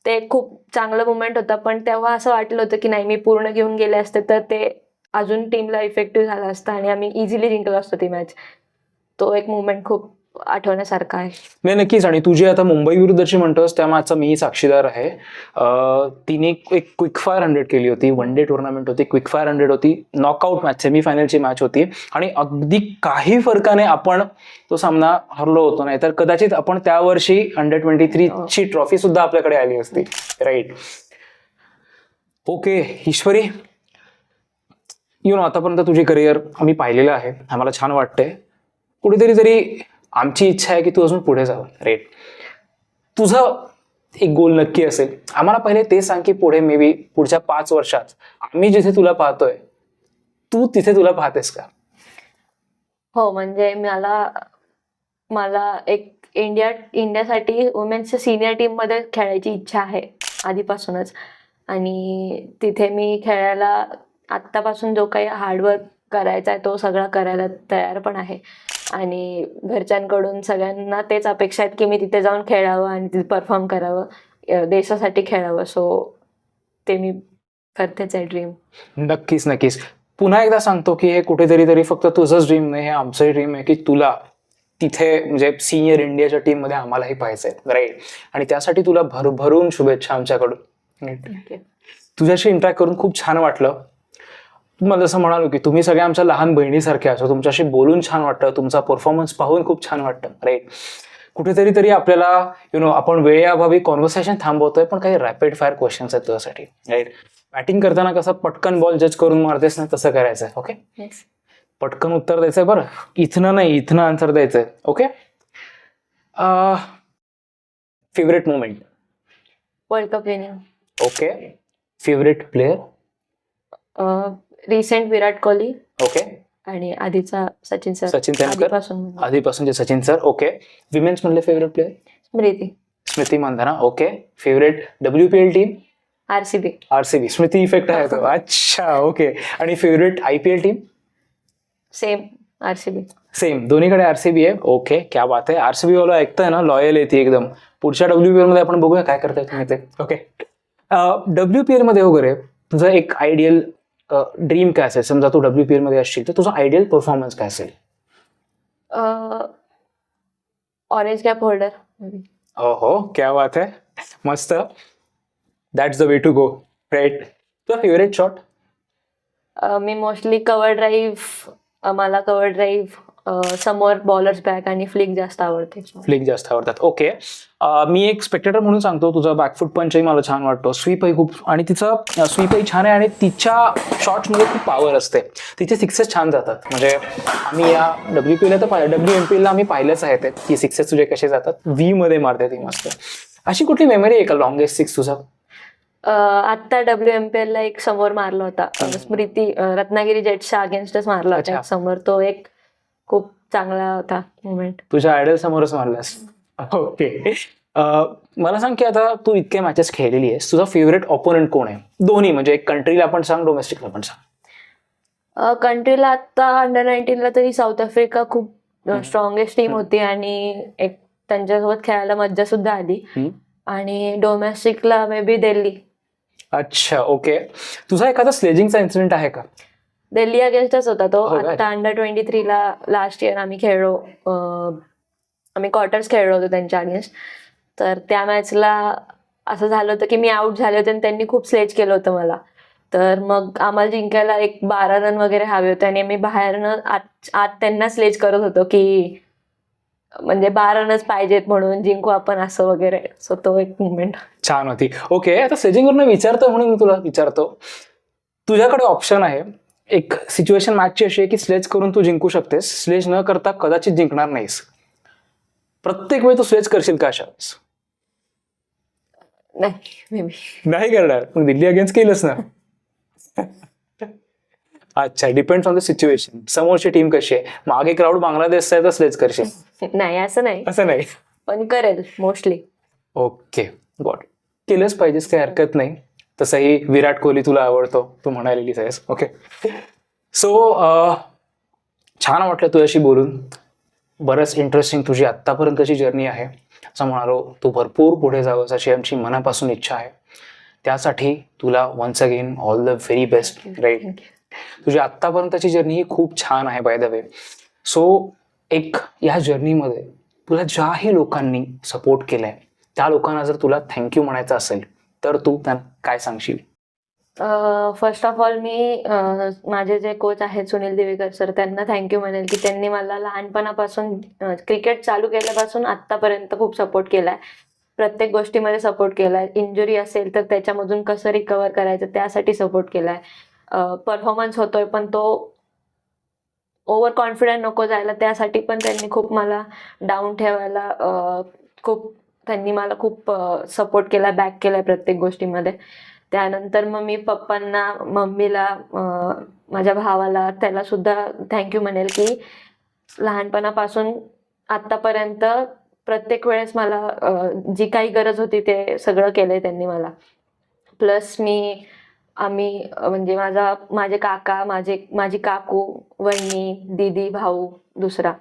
[SPEAKER 2] ते खूप चांगलं मुवमेंट होता. पण तेव्हा असं वाटलं होतं की नाही, मी पूर्ण घेऊन गेले असते तर ते अजून टीमला इफेक्टिव्ह झालं असतं आणि आम्ही इझिली जिंकलो असतो ती मॅच. तो एक मुवमेंट खूप आठवण्यासारखा आहे.
[SPEAKER 1] नाही, नक्कीच. आणि तुझी आता मुंबई विरुद्धची म्हणतोस त्या मॅचचा मी साक्षीदार आहे. तिने एक क्विक फायर 100 केली होती. वन डे टुर्नामेंट होती, क्विक फायर 100 होती, नॉकआउट मॅच, सेमीफायनलची मॅच होती आणि अगदी काही फरकाने आपण तो सामना हरलो होतो. नाही तर कदाचित आपण त्या वर्षी अंडर-23ची ट्रॉफी सुद्धा आपल्याकडे आली असती, राईट? ओके ईश्वरी, आतापर्यंत तुझी करिअर आम्ही पाहिलेलं आहे, आम्हाला छान वाटतंय. कुठेतरी तरी आमची इच्छा आहे की तू अजून पुढे जावं, राईट? तुझं एक गोल नक्की असेल. आम्हाला पहिले ते सांग की पुढे मे बी पुढच्या 5 वर्षात आम्ही जिथे तुला पाहतोय तू तिथे तुला पाहतेस का?
[SPEAKER 2] हो, म्हणजे मला एक इंडियासाठी वुमेन्सच्या सिनियर टीम मध्ये खेळायची इच्छा आहे आधीपासूनच. आणि तिथे मी खेळायला आत्तापासून जो काही हार्डवर्क करायचा आहे तो सगळा करायला तयार पण आहे. आणि घरच्यांकडून सगळ्यांना तेच अपेक्षा आहेत की मी तिथे जाऊन खेळावं आणि तिथे परफॉर्म करावं, देशासाठी खेळावं. सो ते मी करतेच आहे ड्रीम.
[SPEAKER 1] नक्कीच नक्कीच. पुन्हा एकदा सांगतो की हे कुठेतरी तरी फक्त तुझंच ड्रीम नाही, हे आमचंही ड्रीम आहे की तुला तिथे म्हणजे सिनियर इंडियाच्या टीम मध्ये आम्हालाही पाहायचंय, राईट? आणि त्यासाठी तुला भरभरून शुभेच्छा आमच्याकडून.
[SPEAKER 2] थँक्यू.
[SPEAKER 1] तुझ्याशी इंटरॅक्ट करून खूप छान वाटलं. तुम्हाला जसं म्हणालो की तुम्ही सगळ्या आमच्या लहान बहिणीसारख्या असो, तुमच्याशी बोलून छान वाटतं, तुमचा परफॉर्मन्स पाहून खूप छान वाटतं, राईट? कुठेतरी तरी आपल्याला आपण वेळेअभावी कॉन्व्हर्सेशन थांबवतोय, पण काही रॅपिड फायर क्वेश्चन्स आहेत तुझ्यासाठी, राईट? बॅटिंग करताना कसं पटकन बॉल जज करून मारतेस ना, तसं करायचंय, ओके?
[SPEAKER 2] येस.
[SPEAKER 1] पटकन उत्तर द्यायचंय, बरं? इथनं नाही, इथनं आन्सर द्यायचंय, okay? Favourite moment?
[SPEAKER 2] World cup winning.
[SPEAKER 1] Okay. Favourite player?
[SPEAKER 2] Recent Virat Kohli
[SPEAKER 1] okay.
[SPEAKER 2] आणि आधीचा सचिन सर.
[SPEAKER 1] सचिन तेंडुलकर?
[SPEAKER 2] आधीपासून
[SPEAKER 1] आधीपासूनचे सचिन सर, ओके. विमेन्स मधले favourite player? Smriti Mandhana, okay. फेवरेट WPL team? RCB. Smriti effect आहे तो, अच्छा, ओके. आणि favourite IPL team?
[SPEAKER 2] Same RCB.
[SPEAKER 1] Same, दोन्हीकडे RCB आहे, ओके. क्या बात आहे. RCB वाला ऐकताय ना, लॉयल आहे ती एकदम. पुढच्या WPL मध्ये आपण बघूया काय करताय तुम्ही ते, ओके. WPL मध्ये वगैरे तुझं एक आयडियल ड्रीम काय असेल? समजा तू WPL मध्ये असशील तर तुझा आयडियल परफॉर्मन्स काय असेल?
[SPEAKER 2] Orange cap holder.
[SPEAKER 1] हो, क्या बात आहे, मस्त. That's the way to go, right? तुझा फेवरेट शॉट?
[SPEAKER 2] मी मोस्टली कव्हर ड्राईव्ह, मला कव्हर ड्राईव्ह, समोर बॉलर्स बॅक आणि फ्लिक जास्त आवडते.
[SPEAKER 1] फ्लिक जास्त आवडतात, ओके. मी एक स्पेक्टेटर म्हणून सांगतो, तुझा बॅकफूट पंचही मला छान वाटतो, स्वीपही खूप, आणि तिचं स्वीपही छान आहे आणि तिच्या शॉट्समध्ये खूप पॉवर असते, तिचे सिक्सेस छान जातात. म्हणजे आम्ही या WPL तर पाहिलं, WMPL ला आम्ही पाहिलेच आहे ते की सिक्सेस तुझे कसे जातात. मध्ये मारते ती मस्त. अशी कुठली मेमरी आहे का लॉंगेस्ट सिक्स तुझा?
[SPEAKER 2] आत्ता WMPL ला एक समोर मारला होता, स्मृती रत्नागिरी जेट्सच्या अगेन्स्टच मारला होता समोर. तो एक खूप चांगला होता मुवमेंट.
[SPEAKER 1] तुझ्या आयडल समोरच मारलास, ओके. मला सांग की आता तू इतके मॅचेस खेळलेली आहेस, तुझा फेवरेट ऑपोनंट कोण आहे? दोन्ही, म्हणजे एक कंट्रीला पण सांग, डोमेस्टिकला पण सांग.
[SPEAKER 2] कंट्रीला आता अंडर-19ला तरी साऊथ आफ्रिका खूप स्ट्रॉंगेस्ट टीम होती आणि एक त्यांच्यासोबत खेळायला मज्जा सुद्धा आली. आणि डोमेस्टिकला मे बी दिल्ली.
[SPEAKER 1] अच्छा, ओके. तुझा एखादा स्लेजिंगचा इन्सिडेंट आहे का?
[SPEAKER 2] दिल्ली अगेन्स्टच होता तो.
[SPEAKER 1] हो काय?
[SPEAKER 2] आता अंडर-23 ला लास्ट इयर आम्ही खेळलो, आम्ही क्वार्टर्स खेळलो होतो त्यांच्या अगेन्स्ट. तर त्या मॅचला असं झालं होतं की मी आउट झाले होते आणि त्यांनी खूप स्लेज केलं होतं मला. तर मग आम्हाला जिंकायला एक 12 रन वगैरे हवे होते आणि मी बाहेरनं आत त्यांना स्लेज करत होतो की म्हणजे 12 रनच पाहिजेत म्हणून जिंकू आपण असं वगैरे. सो तो एक मुवमेंट.
[SPEAKER 1] छान होती. ओके, आता स्लेजिंगवरनं विचारतो म्हणून मी तुला विचारतो, तुझ्याकडे ऑप्शन आहे. एक सिच्युएशन मॅचची अशी आहे की स्लेज करून तू जिंकू शकतेस, स्लेज न करता कदाचित जिंकणार नाहीस. प्रत्येक वेळी तू स्लेज करशील का अशा वेळेस?
[SPEAKER 2] नाही, मे बी
[SPEAKER 1] नाही करणार. मग दिल्ली अगेन्स्ट केलंच ना. अच्छा, डिपेंड्स ऑन द सिच्युएशन. समोरची टीम कशी आहे, मागे क्राऊड बांगलादेशचा आहे तर स्लेज करशील?
[SPEAKER 2] नाही, असं नाही,
[SPEAKER 1] असं नाही.
[SPEAKER 2] पण करेल मोस्टली.
[SPEAKER 1] Okay, got. केलंच पाहिजेस, काही हरकत नाही. तसंही विराट कोहली तुला आवडतो, तू म्हणालेलीस आहेस. ओके, सो छान वाटलं तुझ्याशी बोलून. बरंच इंटरेस्टिंग तुझी आत्तापर्यंतची जर्नी आहे. असं म्हणालो, तू भरपूर पुढे जावंस अशी आमची मनापासून इच्छा आहे. त्यासाठी तुला once again all the very best. Right, तुझी आत्तापर्यंतची जर्नी ही खूप छान आहे बाय द वे. सो एक या जर्नीमध्ये तुला ज्याही लोकांनी सपोर्ट केलाय त्या लोकांना जर तुला थँक्यू म्हणायचं असेल तर तू त्यांना काय सांगशील?
[SPEAKER 2] फर्स्ट ऑफ ऑल मी माझे जे कोच आहेत सुनील दिवेकर सर, त्यांना थँक्यू म्हणेल की त्यांनी मला लहानपणापासून क्रिकेट चालू केल्यापासून आत्तापर्यंत खूप सपोर्ट केलाय. प्रत्येक गोष्टीमध्ये सपोर्ट केलाय. इंजुरी असेल तर त्याच्यामधून कसं रिकवर करायचं त्यासाठी सपोर्ट केलाय. परफॉर्मन्स होतोय पण तो ओव्हर कॉन्फिडंट नको जायला, त्यासाठी पण त्यांनी खूप मला डाऊन ठेवायला त्यांनी मला खूप सपोर्ट केला, बॅक केलाय प्रत्येक गोष्टीमध्ये. त्यानंतर मग मी पप्पांना, मम्मीला, माझ्या भावाला, त्याला सुद्धा थँक्यू म्हणेल की लहानपणापासून आत्तापर्यंत प्रत्येक वेळेस मला जी काही गरज होती ते सगळं केलंय त्यांनी मला. प्लस आम्ही म्हणजे माझे काका, माझी काकू, वहिनी, दीदी, भाऊ दुसरा,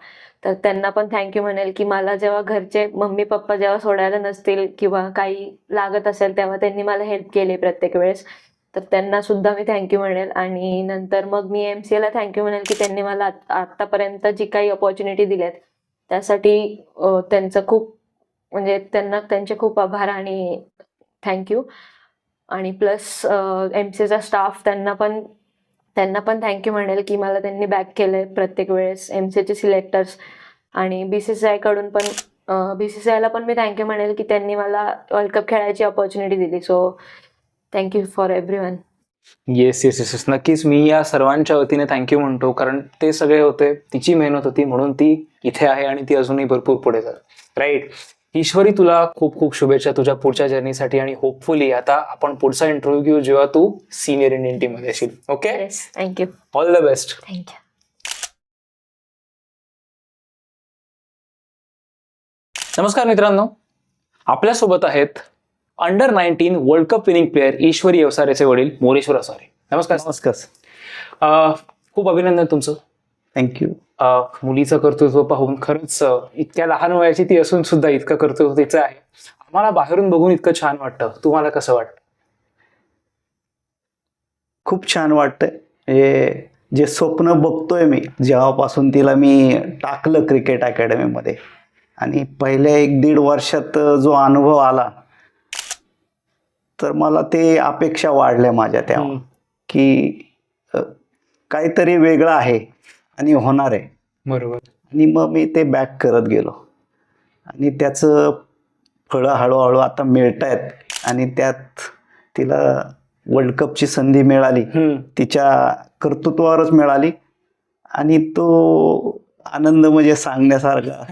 [SPEAKER 2] तर त्यांना पण थँक्यू म्हणेल की मला जेव्हा घरचे मम्मी पप्पा जेव्हा सोडायला नसतील किंवा काही लागत असेल तेव्हा त्यांनी मला हेल्प केली प्रत्येक वेळेस, तर त्यांना सुद्धा मी थँक्यू म्हणेल. आणि नंतर मग मी MCAला थँक्यू म्हणेल की त्यांनी मला आत्तापर्यंत जी काही अपॉर्च्युनिटी दिल्यात त्यासाठी त्यांचं खूप म्हणजे त्यांचे खूप आभार आणि थँक्यू. आणि प्लस MCAचा स्टाफ, त्यांना पण थँक्यू म्हणेल की मला त्यांनी बॅक केलंय प्रत्येक वेळेस. MCAचे सिलेक्टर्स आणि BCCI कडून पण BCCIला पण मी थँक्यू म्हणेल की त्यांनी मला वर्ल्ड कप खेळायची अपॉर्च्युनिटी दिली. So thank you for everyone.
[SPEAKER 1] Yes yes yes, नक्कीच मी या सर्वांच्या वतीने थँक्यू म्हणतो, कारण ते सगळे होते, तिची मेहनत होती म्हणून ती इथे आहे आणि ती अजूनही भरपूर पुढे जात. राईट. ईश्वरी, तुला खूप खूप शुभेच्छा तुझ्या पुढच्या जर्नीसाठी आणि होपफुली आता आपण पुढचा इंटरव्ह्यू घेऊ जेव्हा तू सिनियर इंडियन टीम मध्ये असेल. Okay,
[SPEAKER 2] yes, thank you.
[SPEAKER 1] All the best.
[SPEAKER 2] Thank you.
[SPEAKER 1] नमस्कार मित्रांनो, आपल्यासोबत आहेत under world cup winning player Ishwari अवसारेचे वडील मोरेश्वर अवसारे. नमस्कार.
[SPEAKER 3] नमस्कार.
[SPEAKER 1] खूप अभिनंदन तुमचं.
[SPEAKER 3] थँक्यू.
[SPEAKER 1] मुलीचं कर्तृत्व पाहून खरंच इतक्या लहान वयाची ती असून सुद्धा इतकं कर्तृत्व तिचं आहे. आम्हाला बाहेरून बघून इतकं छान वाटतं. तुम्हाला कसं वाटतं?
[SPEAKER 3] खूप छान वाटतंय. जे स्वप्न बघतोय मी जेव्हापासून तिला मी टाकलं क्रिकेट अकॅडमीमध्ये आणि पहिल्या 1-1.5 वर्षात जो अनुभव आला तर मला ते अपेक्षा वाढल्या माझ्या तेव्हा की काहीतरी वेगळं आहे आणि होणार आहे.
[SPEAKER 1] बरोबर.
[SPEAKER 3] आणि मग मी ते बॅक करत गेलो आणि त्याचं फळं हळूहळू आता मिळत आहेत आणि त्यात तिला वर्ल्ड कपची संधी मिळाली, तिच्या कर्तृत्वावरच मिळाली आणि तो आनंद म्हणजे सांगण्यासारखा.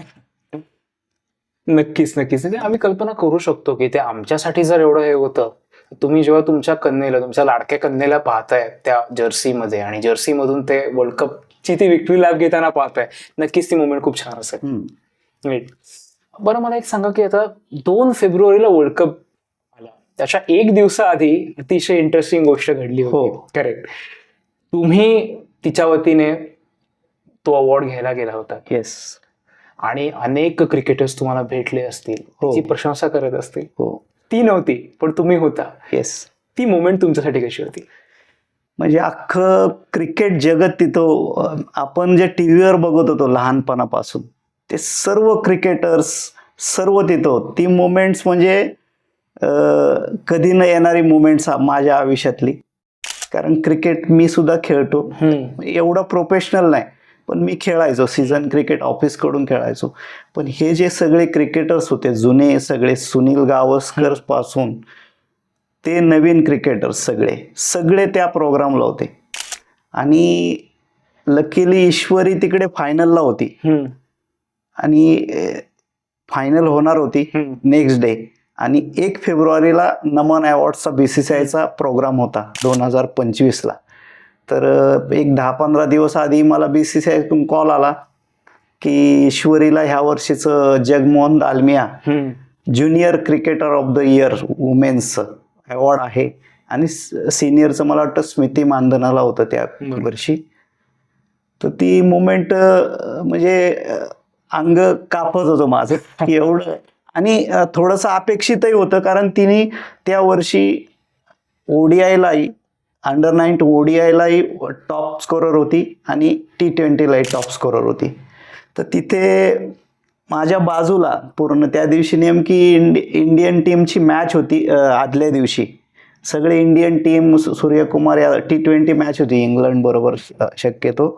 [SPEAKER 1] नक्कीच नक्कीच. आम्ही कल्पना करू शकतो की ते आमच्यासाठी जर एवढं हे होतं, तुम्ही जेव्हा तुमच्या कन्येला, तुमच्या लाडक्या कन्येला पाहताय त्या जर्सीमध्ये आणि जर्सीमधून ते वर्ल्ड कपची ती विक्ट्री लॅप घेताना पाहताय, नक्कीच ती मुवमेंट खूप छान असेल. राईट. बरं, मला एक सांगा की आता 2 फेब्रुवारीला वर्ल्ड कप आला, त्याच्या 1 दिवसाआधी अतिशय इंटरेस्टिंग गोष्ट घडली होती. करेक्ट. तुम्ही तिच्या वतीने तो अवॉर्ड घ्यायला गेला होता.
[SPEAKER 3] येस.
[SPEAKER 1] आणि अनेक क्रिकेटर्स तुम्हाला भेटले असतील, तिची प्रशंसा करत असतील.
[SPEAKER 3] हो.
[SPEAKER 1] ती नव्हती पण तुम्ही होता.
[SPEAKER 3] येस.
[SPEAKER 1] ती मोमेंट तुमच्यासाठी कशी होती?
[SPEAKER 3] म्हणजे अख्खं क्रिकेट जगत तिथं आपण जे टी व्हीवर बघत होतो लहानपणापासून ते सर्व क्रिकेटर्स सर्व तिथं ती मुमेंट्स म्हणजे कधी न येणारी मुमेंट्स माझ्या आयुष्यातली. कारण क्रिकेट मी सुद्धा खेळतो, एवढं प्रोफेशनल नाही पण मी खेळायचो, सीझन क्रिकेट ऑफिसकडून खेळायचो. पण हे जे सगळे क्रिकेटर्स होते जुने सगळे, सुनील गावस्कर पासून ते नवीन क्रिकेटर्स सगळे त्या प्रोग्रामला होते. आणि लकीली ईश्वरी तिकडे फायनलला होती आणि फायनल होणार होती नेक्स्ट डे. आणि 1 फेब्रुवारीला नमन अवॉर्ड्सचा BCCIचा प्रोग्राम होता 2025ला. तर एक 10-15 दिवस आधी मला BCCIतून कॉल आला की ईश्वरीला ह्या वर्षीचं Jagmohan Dalmiya junior cricketer of the year वुमेन्सचं अवॉर्ड आहे. आणि सिनियरचं मला वाटतं स्मृती मानधनाला होतं त्या वर्षी. तर ती मुमेंट म्हणजे अंग कापत होतं माझं की एवढं. आणि थोडंसं अपेक्षितही होतं कारण तिने त्या वर्षी ODIलाही अंडर-9 ODIलाही टॉप स्कोरर होती आणि T20लाही टॉप स्कोरर होती. तर तिथे माझ्या बाजूला पूर्ण त्या दिवशी नेमकी इंडियन टीमची मॅच होती. आदल्या दिवशी सगळे इंडियन टीम सूर्यकुमार या T20 मॅच होती इंग्लंड बरोबर शक्यतो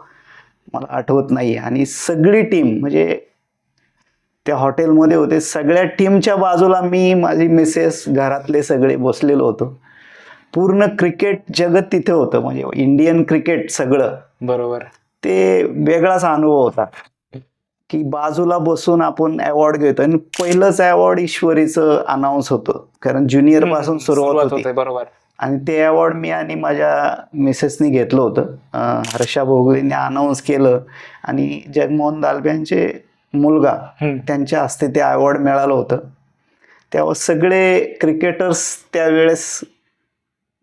[SPEAKER 3] मला आठवत नाही. आणि सगळी टीम म्हणजे त्या हॉटेलमध्ये होते, सगळ्या टीमच्या बाजूला मी, माझी मिसेस, घरातले सगळे बसलेलो होतो. पूर्ण क्रिकेट जगत तिथे होतं, म्हणजे इंडियन क्रिकेट सगळं.
[SPEAKER 1] बरोबर.
[SPEAKER 3] ते वेगळाच अनुभव होता की बाजूला बसून आपण अवॉर्ड घेतो. आणि पहिलंच अवॉर्ड ईश्वरीचं अनाऊन्स होतं कारण ज्युनियर पासून सुरुवात होती.
[SPEAKER 1] बरोबर.
[SPEAKER 3] आणि ते अवॉर्ड मी आणि माझ्या मिसेसनी घेतलं होतं. हर्षा भोगलेंनी अनाऊन्स केलं आणि जगमोहन दालमियांचे मुलगा त्यांच्या हस्ते ते अवॉर्ड मिळालं होतं. तेव्हा सगळे क्रिकेटर्स त्यावेळेस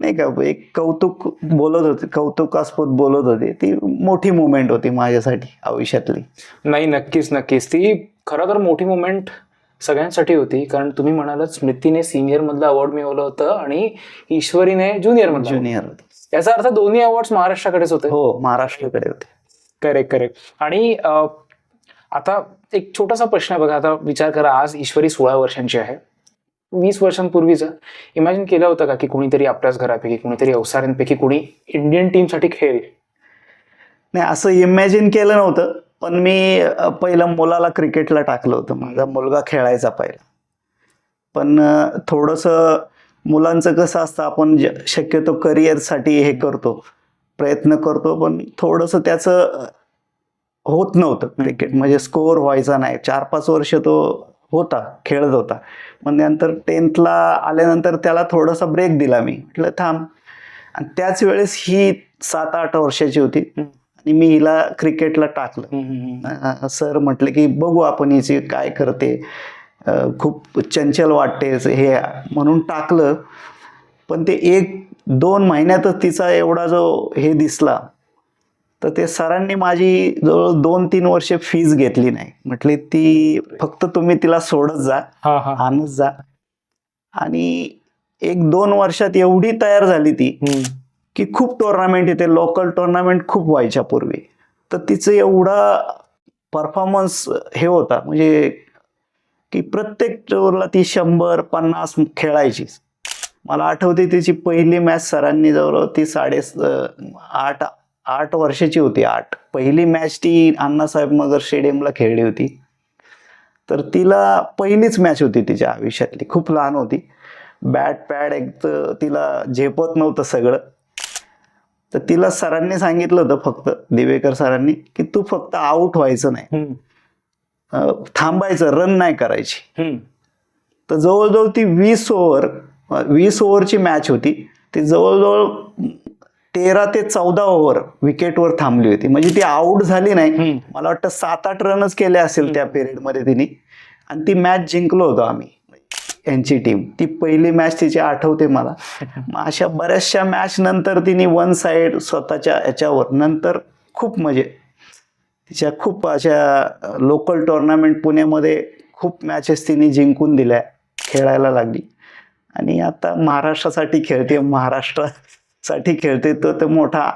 [SPEAKER 3] नाही का एक कौतुकास्पद बोलत होते. ती मोठी मुवमेंट होती माझ्यासाठी आयुष्यातली.
[SPEAKER 1] नाही, नक्कीच ती खरं तर मोठी मुवमेंट सगळ्यांसाठी होती. कारण तुम्ही म्हणालात स्मृतीने सिनियर मधलं अवॉर्ड मिळवलं होतं आणि ईश्वरीने ज्युनियर
[SPEAKER 3] ज्युनियर.
[SPEAKER 1] याचा अर्थ दोन्ही अवॉर्ड महाराष्ट्राकडेच होते.
[SPEAKER 3] हो, महाराष्ट्राकडे होते.
[SPEAKER 1] करेक्ट. आणि आता एक छोटासा प्रश्न आहे बघा. आता विचार करा, आज ईश्वरी 16 वर्षांची आहे. 20 वर्षांपूर्वीचं इमॅजिन केलं होतं का की कोणीतरी आपल्याच घरापैकी, कोणीतरी अवसाऱ्यांपैकी कोणी इंडियन टीमसाठी खेळेल?
[SPEAKER 3] नाही, असं इमॅजिन केलं नव्हतं. पण मी पहिलं मुलाला क्रिकेटला टाकलं होतं. माझा मुलगा खेळायचा पहिला. पण थोडंसं मुलांचं कसं असतं, आपण शक्यतो करिअरसाठी हे करतो, प्रयत्न करतो, पण थोडंसं त्याचं होत नव्हतं क्रिकेट, म्हणजे स्कोअर व्हायचा नाही. 4-5 वर्ष तो होता, खेळत होता. मग नंतर 10thला आल्यानंतर त्याला थोडासा ब्रेक दिला मी, म्हटलं थांब. आणि त्याच वेळेस ही 7-8 वर्षाची होती आणि मी हिला क्रिकेटला टाकलं. सर म्हटले की बघू आपण हिची काय करते, खूप चंचल वाटते हे, म्हणून टाकलं. पण ते 1-2 महिन्यातच तिचा एवढा जो हे दिसला, तर ते सरांनी माझी जवळ 2-3 वर्ष फीज घेतली नाही. म्हटले ती फक्त तुम्ही तिला सोडत जा, आणत जा. आणि 1-2 वर्षात एवढी तयार झाली ती की खूप टुर्नामेंट येते, लोकल टुर्नामेंट खूप व्हायच्या पूर्वी. तर तिचं एवढा परफॉर्मन्स हे होता, म्हणजे की प्रत्येक टूरला ती 100-50 खेळायची. मला आठवते तिची पहिली मॅच सरांनी जवळ ती 8 वर्षाची होती. पहिली मॅच ती अण्णासाहेब नगर स्टेडियमला खेळली होती. तर तिला पहिलीच मॅच होती तिच्या आयुष्यातली. खूप लहान होती, बॅट पॅड एक तर तिला झेपत नव्हतं सगळं. तर तिला सरांनी सांगितलं होतं फक्त, दिवेकर सरांनी, की तू फक्त आऊट व्हायचं नाही, थांबायचं, रन नाही करायची. तर जवळजवळ ती 20 ओव्हरची मॅच होती. ती जवळजवळ 13 ते 14 ओव्हर विकेटवर थांबली होती. म्हणजे ती आऊट झाली नाही. मला वाटतं 7-8 रनच केले असेल त्या पिरियडमध्ये तिने. आणि ती मॅच जिंकलो होतो आम्ही, यांची टीम. ती पहिली मॅच तिची आठवते मला. अशा बऱ्याचशा मॅच नंतर तिने वन साईड स्वतःच्या ह्याच्यावर नंतर खूप, म्हणजे तिच्या खूप अशा लोकल टुर्नामेंट पुण्यामध्ये खूप मॅचेस तिने जिंकून दिल्या, खेळायला लागली. आणि आता महाराष्ट्रासाठी खेळते. महाराष्ट्र साठी खेळते तो मोठा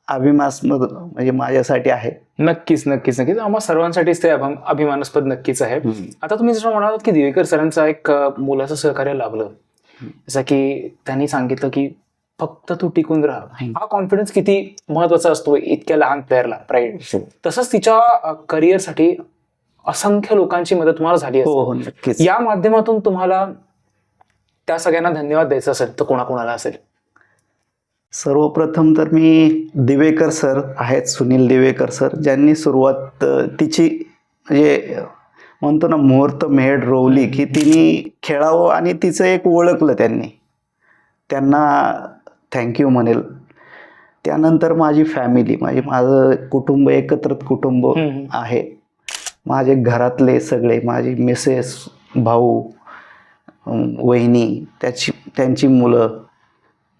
[SPEAKER 3] म्हणजे माझ्यासाठी आहे.
[SPEAKER 1] नक्कीच नक्कीच नक्कीच आम्हा सर्वांसाठीच ते अभिमानास्पद नक्कीच आहे. आता तुम्ही जसं म्हणालात की दिवेकर सरांचा एक मुलाचं सहकार्य लाभलं, जसं की त्यांनी सांगितलं की फक्त तू टिकून राहा. हा कॉन्फिडन्स किती महत्वाचा असतो इतक्या लहान प्लेअरला, राईट? तसंच तिच्या करिअरसाठी असंख्य लोकांची मदत तुम्हाला झाली
[SPEAKER 3] हो
[SPEAKER 1] असेल.
[SPEAKER 3] हो नक्कीच.
[SPEAKER 1] या माध्यमातून तुम्हाला त्या सगळ्यांना धन्यवाद द्यायचा असेल तर कोणाकोणाला असेल?
[SPEAKER 3] सर्वप्रथम तर मी दिवेकर सर आहेत, सुनील दिवेकर सर, ज्यांनी सुरुवात तिची म्हणजे म्हणतो ना मुहूर्त मेढ रोवली की तिने खेळावं आणि तिचं एक ओळखलं त्यांना थँक्यू म्हणेल. त्यानंतर माझी फॅमिली, माझं कुटुंब, एकत्रित कुटुंब आहे. माझे घरातले सगळे, माझी मिसेस, भाऊ, वहिनी, त्यांची मुलं,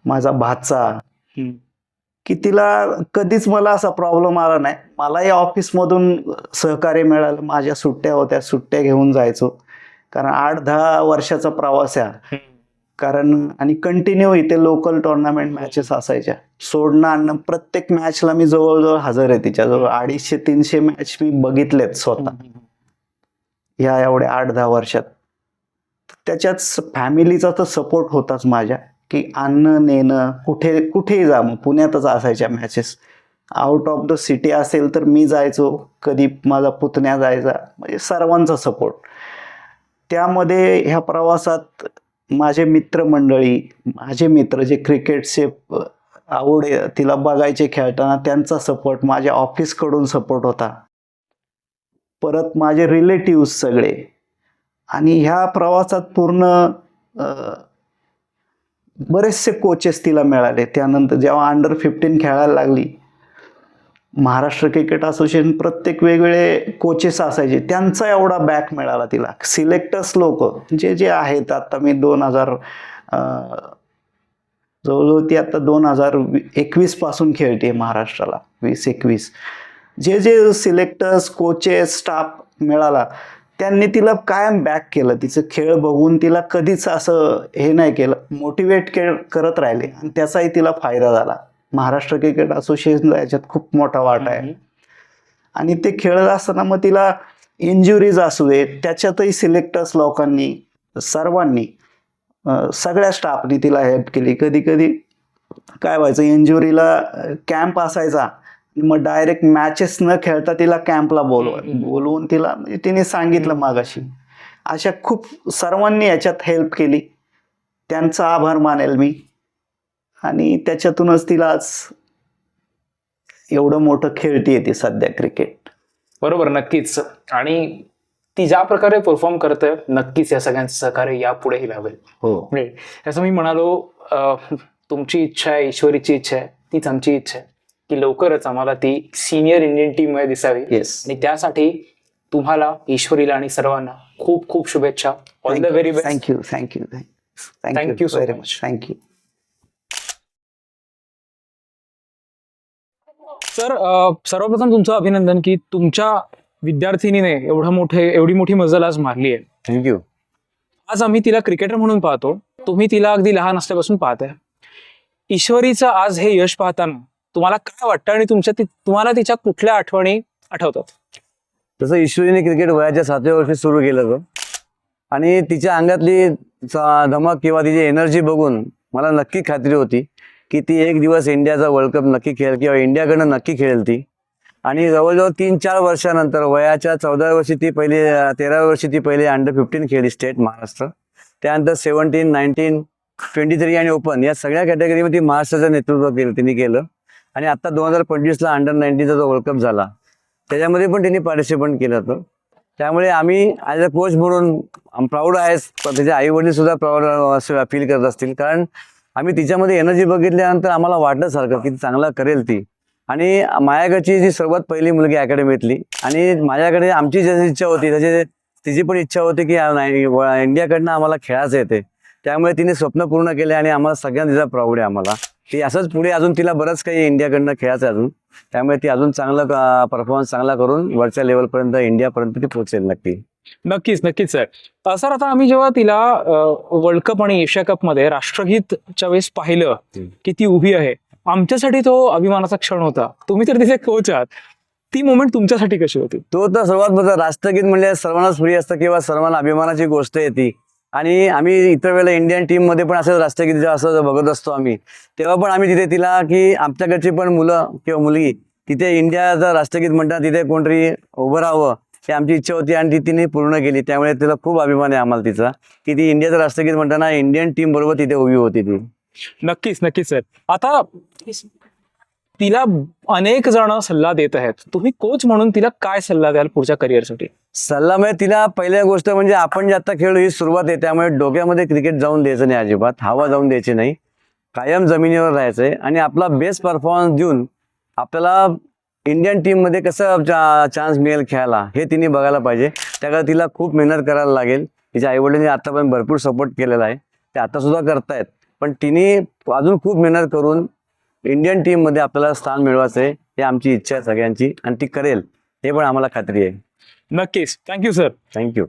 [SPEAKER 3] माझा भाचा, की तिला कधीच मला असा प्रॉब्लेम आला नाही. मलाही ऑफिसमधून सहकार्य मिळालं. माझ्या सुट्ट्या होत्या, सुट्ट्या घेऊन जायचो, कारण 8-10 वर्षाचा प्रवास आहे. कारण आणि कंटिन्यू इथे लोकल टुर्नामेंट मॅचेस असायच्या, सोडणं आणणं. प्रत्येक मॅचला मी जवळजवळ हजर आहे. तिच्याजवळ 250-300 मॅच मी बघितलेत स्वतः ह्या एवढ्या 8-10 वर्षात. त्याच्यात फॅमिलीचा तर सपोर्ट होताच माझ्या, की आणणं नेणं, कुठेही जा. मग पुण्यातच असायच्या matches. Out of the city असेल तर मी जायचो, कधी माझा पुतण्या जायचा, म्हणजे सर्वांचा सपोर्ट. त्यामध्ये ह्या प्रवासात माझे मित्रमंडळी, माझे मित्र जे क्रिकेटचे आवड तिला बघायचे खेळताना, त्यांचा सपोर्ट, माझ्या ऑफिसकडून सपोर्ट होता. परत माझे रिलेटिव्ह सगळे. आणि ह्या प्रवासात पूर्ण बरेचसे कोचेस तिला मिळाले. त्यानंतर जेव्हा अंडर-15 खेळायला लागली, महाराष्ट्र क्रिकेट असोसिएशन प्रत्येक वेगवेगळे कोचेस असायचे, त्यांचा एवढा बॅक मिळाला तिला. सिलेक्टर्स लोक जे आहेत, आता मी जवळजवळ ती आता 2021 पासून खेळते महाराष्ट्राला, 20-21. जे सिलेक्टर्स, कोचेस, स्टाफ मिळाला, त्यांनी तिला कायम बॅक केलं. तिचं खेळ बघून तिला कधीच असं हे नाही केलं, मोटिवेट करत राहिले. आणि त्याचाही तिला फायदा झाला. महाराष्ट्र क्रिकेट असोसिएशनचा याच्यात खूप मोठा वाटा आहे. आणि ते खेळत असताना मग तिला इंजुरीज असू दे, त्याच्यातही सिलेक्टर्स लोकांनी, सर्वांनी, सगळ्या स्टाफनी तिला हेल्प केली. कधी कधी काय व्हायचं, इंजुरीला कॅम्प असायचा, मग डायरेक्ट मॅचेस न खेळता तिला कॅम्पला बोलवून तिला, म्हणजे तिने सांगितलं मागाशी. अशा खूप सर्वांनी याच्यात हेल्प केली, त्यांचा आभार मानेल मी. आणि त्याच्यातूनच तिला आज एवढं मोठं खेळतीये ती सध्या क्रिकेट.
[SPEAKER 1] बरोबर, नक्कीच. आणि ती ज्या प्रकारे परफॉर्म करते, नक्कीच या सगळ्यांचं सहकार्य यापुढेही लाभेल.
[SPEAKER 3] हो,
[SPEAKER 1] जसं मी म्हणालो, तुमची इच्छा आहे, ईश्वरीची इच्छा आहे, तीच आमची इच्छा आहे की लवकरच आम्हाला ती सिनियर इंडियन टीम मध्ये दिसावी. आणि त्यासाठी तुम्हाला, ईश्वरीला आणि सर्वांना खूप खूप शुभेच्छा. All the very best.
[SPEAKER 3] Thank you
[SPEAKER 1] so
[SPEAKER 3] very
[SPEAKER 1] much.
[SPEAKER 3] Much. Thank you.
[SPEAKER 1] Sir, सर्वप्रथम तुमचं अभिनंदन की तुमच्या विद्यार्थिनीने एवढी मोठी मजल आज मारली आहे.
[SPEAKER 4] थँक्यू.
[SPEAKER 1] आज आम्ही तिला क्रिकेटर म्हणून पाहतो, तुम्ही तिला अगदी लहान असल्यापासून पाहताय. ईश्वरीचं आज हे यश पाहताना तुम्हाला काय वाटतं आणि तुम्हाला तिच्या कुठल्या आठवणी आठवतात?
[SPEAKER 4] तसं ईश्वरीने क्रिकेट वयाच्या 7व्या वर्षी सुरू केलं होतं आणि तिच्या अंगातली धमक किंवा तिची एनर्जी बघून मला नक्की खात्री होती की ती एक दिवस इंडियाचा वर्ल्ड कप नक्की खेळेल किंवा इंडियाकडनं नक्की खेळेल ती. आणि जवळजवळ 3-4 वर्षानंतर वयाच्या 14व्या वर्षी ती 13व्या वर्षी ती पहिले अंडर-15 खेळली स्टेट महाराष्ट्र. त्यानंतर 17, 19, 23 आणि ओपन या सगळ्या कॅटेगरीमध्ये महाराष्ट्राचं नेतृत्व तिने केलं. आणि आता 2025ला अंडर-19चा जो वर्ल्ड कप झाला त्याच्यामध्ये पण तिने पार्टिसिपेट केलं होतं. त्यामुळे आम्ही ॲज अ कोच म्हणून प्राऊड आहे. त्याचे आई वडील सुद्धा प्राऊड फील करत असतील, कारण आम्ही तिच्यामध्ये एनर्जी बघितल्यानंतर आम्हाला वाटलं सारखं की चांगला करेल ती. आणि माझ्याकडची जी सर्वात पहिली मुलगी अकॅडमीतली, आणि माझ्याकडे आमची जशी इच्छा होती तशी तिची पण इच्छा होती की इंडियाकडनं आम्हाला खेळायचं येते. त्यामुळे तिने स्वप्न पूर्ण केले आणि आम्हाला सगळ्यांना तिचा प्राऊड आहे. आम्हाला ती असंच पुढे अजून तिला बरंच काही इंडियाकडनं खेळायचं अजून. त्यामुळे ती अजून चांगलं परफॉर्मन्स चांगला करून वरच्या लेवलपर्यंत इंडियापर्यंत ती पोहोचेल नक्की.
[SPEAKER 1] नक्कीच नक्कीच सर. सर आता आम्ही जेव्हा तिला वर्ल्ड कप आणि एशिया कप मध्ये राष्ट्रगीतच्या वेळेस पाहिलं की ती उभी आहे, आमच्यासाठी तो अभिमानाचा क्षण होता. तुम्ही तर तिचे कोच आहात, ती मोमेंट तुमच्यासाठी कशी होती?
[SPEAKER 4] तो तर सर्वात मोठा राष्ट्रगीत म्हणजे सर्वांनाच प्रिय असतं किंवा सर्वांना अभिमानाची गोष्ट आहे ती. आणि आम्ही इतर वेळेला इंडियन टीम मध्ये पण असं राष्ट्रगीत जेव्हा असं बघत असतो आम्ही, तेव्हा पण आम्ही तिथे तिला की आमच्याकडची पण मुलं किंवा मुलगी तिथे इंडियाचं राष्ट्रगीत म्हणताना तिथे कोणतरी उभं राहावं ही आमची इच्छा होती आणि ती तिने पूर्ण केली. त्यामुळे तिला खूप अभिमान आहे आम्हाला तिचा, की ती इंडियाचं राष्ट्रगीत म्हणताना इंडियन टीम बरोबर तिथे उभी होती ती.
[SPEAKER 1] नक्कीच नक्कीच सर. आता तिला अनेक जण सल्ला देत आहेत, तुम्ही कोच म्हणून तिला काय सल्ला द्याल पुढच्या करिअरसाठी?
[SPEAKER 4] सल्ला म्हणजे तिला पहिल्या गोष्ट म्हणजे आपण जे आता खेळलो ही सुरुवात आहे, त्यामुळे डोक्यामध्ये क्रिकेट जाऊन द्यायचं नाही, अजिबात हवा जाऊन द्यायची नाही, कायम जमिनीवर राहायचंय आणि आपला बेस्ट परफॉर्मन्स देऊन आपल्याला इंडियन टीममध्ये कसं चान्स मिळेल खेळायला हे तिने बघायला पाहिजे. त्याकडे तिला खूप मेहनत करायला लागेल. तिच्या आईवडिलांनी आतापर्यंत भरपूर सपोर्ट केलेला आहे, ते आता सुद्धा करतायत, पण तिने अजून खूप मेहनत करून इंडियन टीममध्ये आपल्याला स्थान मिळवायचं आहे, ही आमची इच्छा आहे सगळ्यांची आणि ती करेल हे पण आम्हाला खात्री आहे.
[SPEAKER 1] नक्कीच. Thank you sir.
[SPEAKER 4] थँक्यू.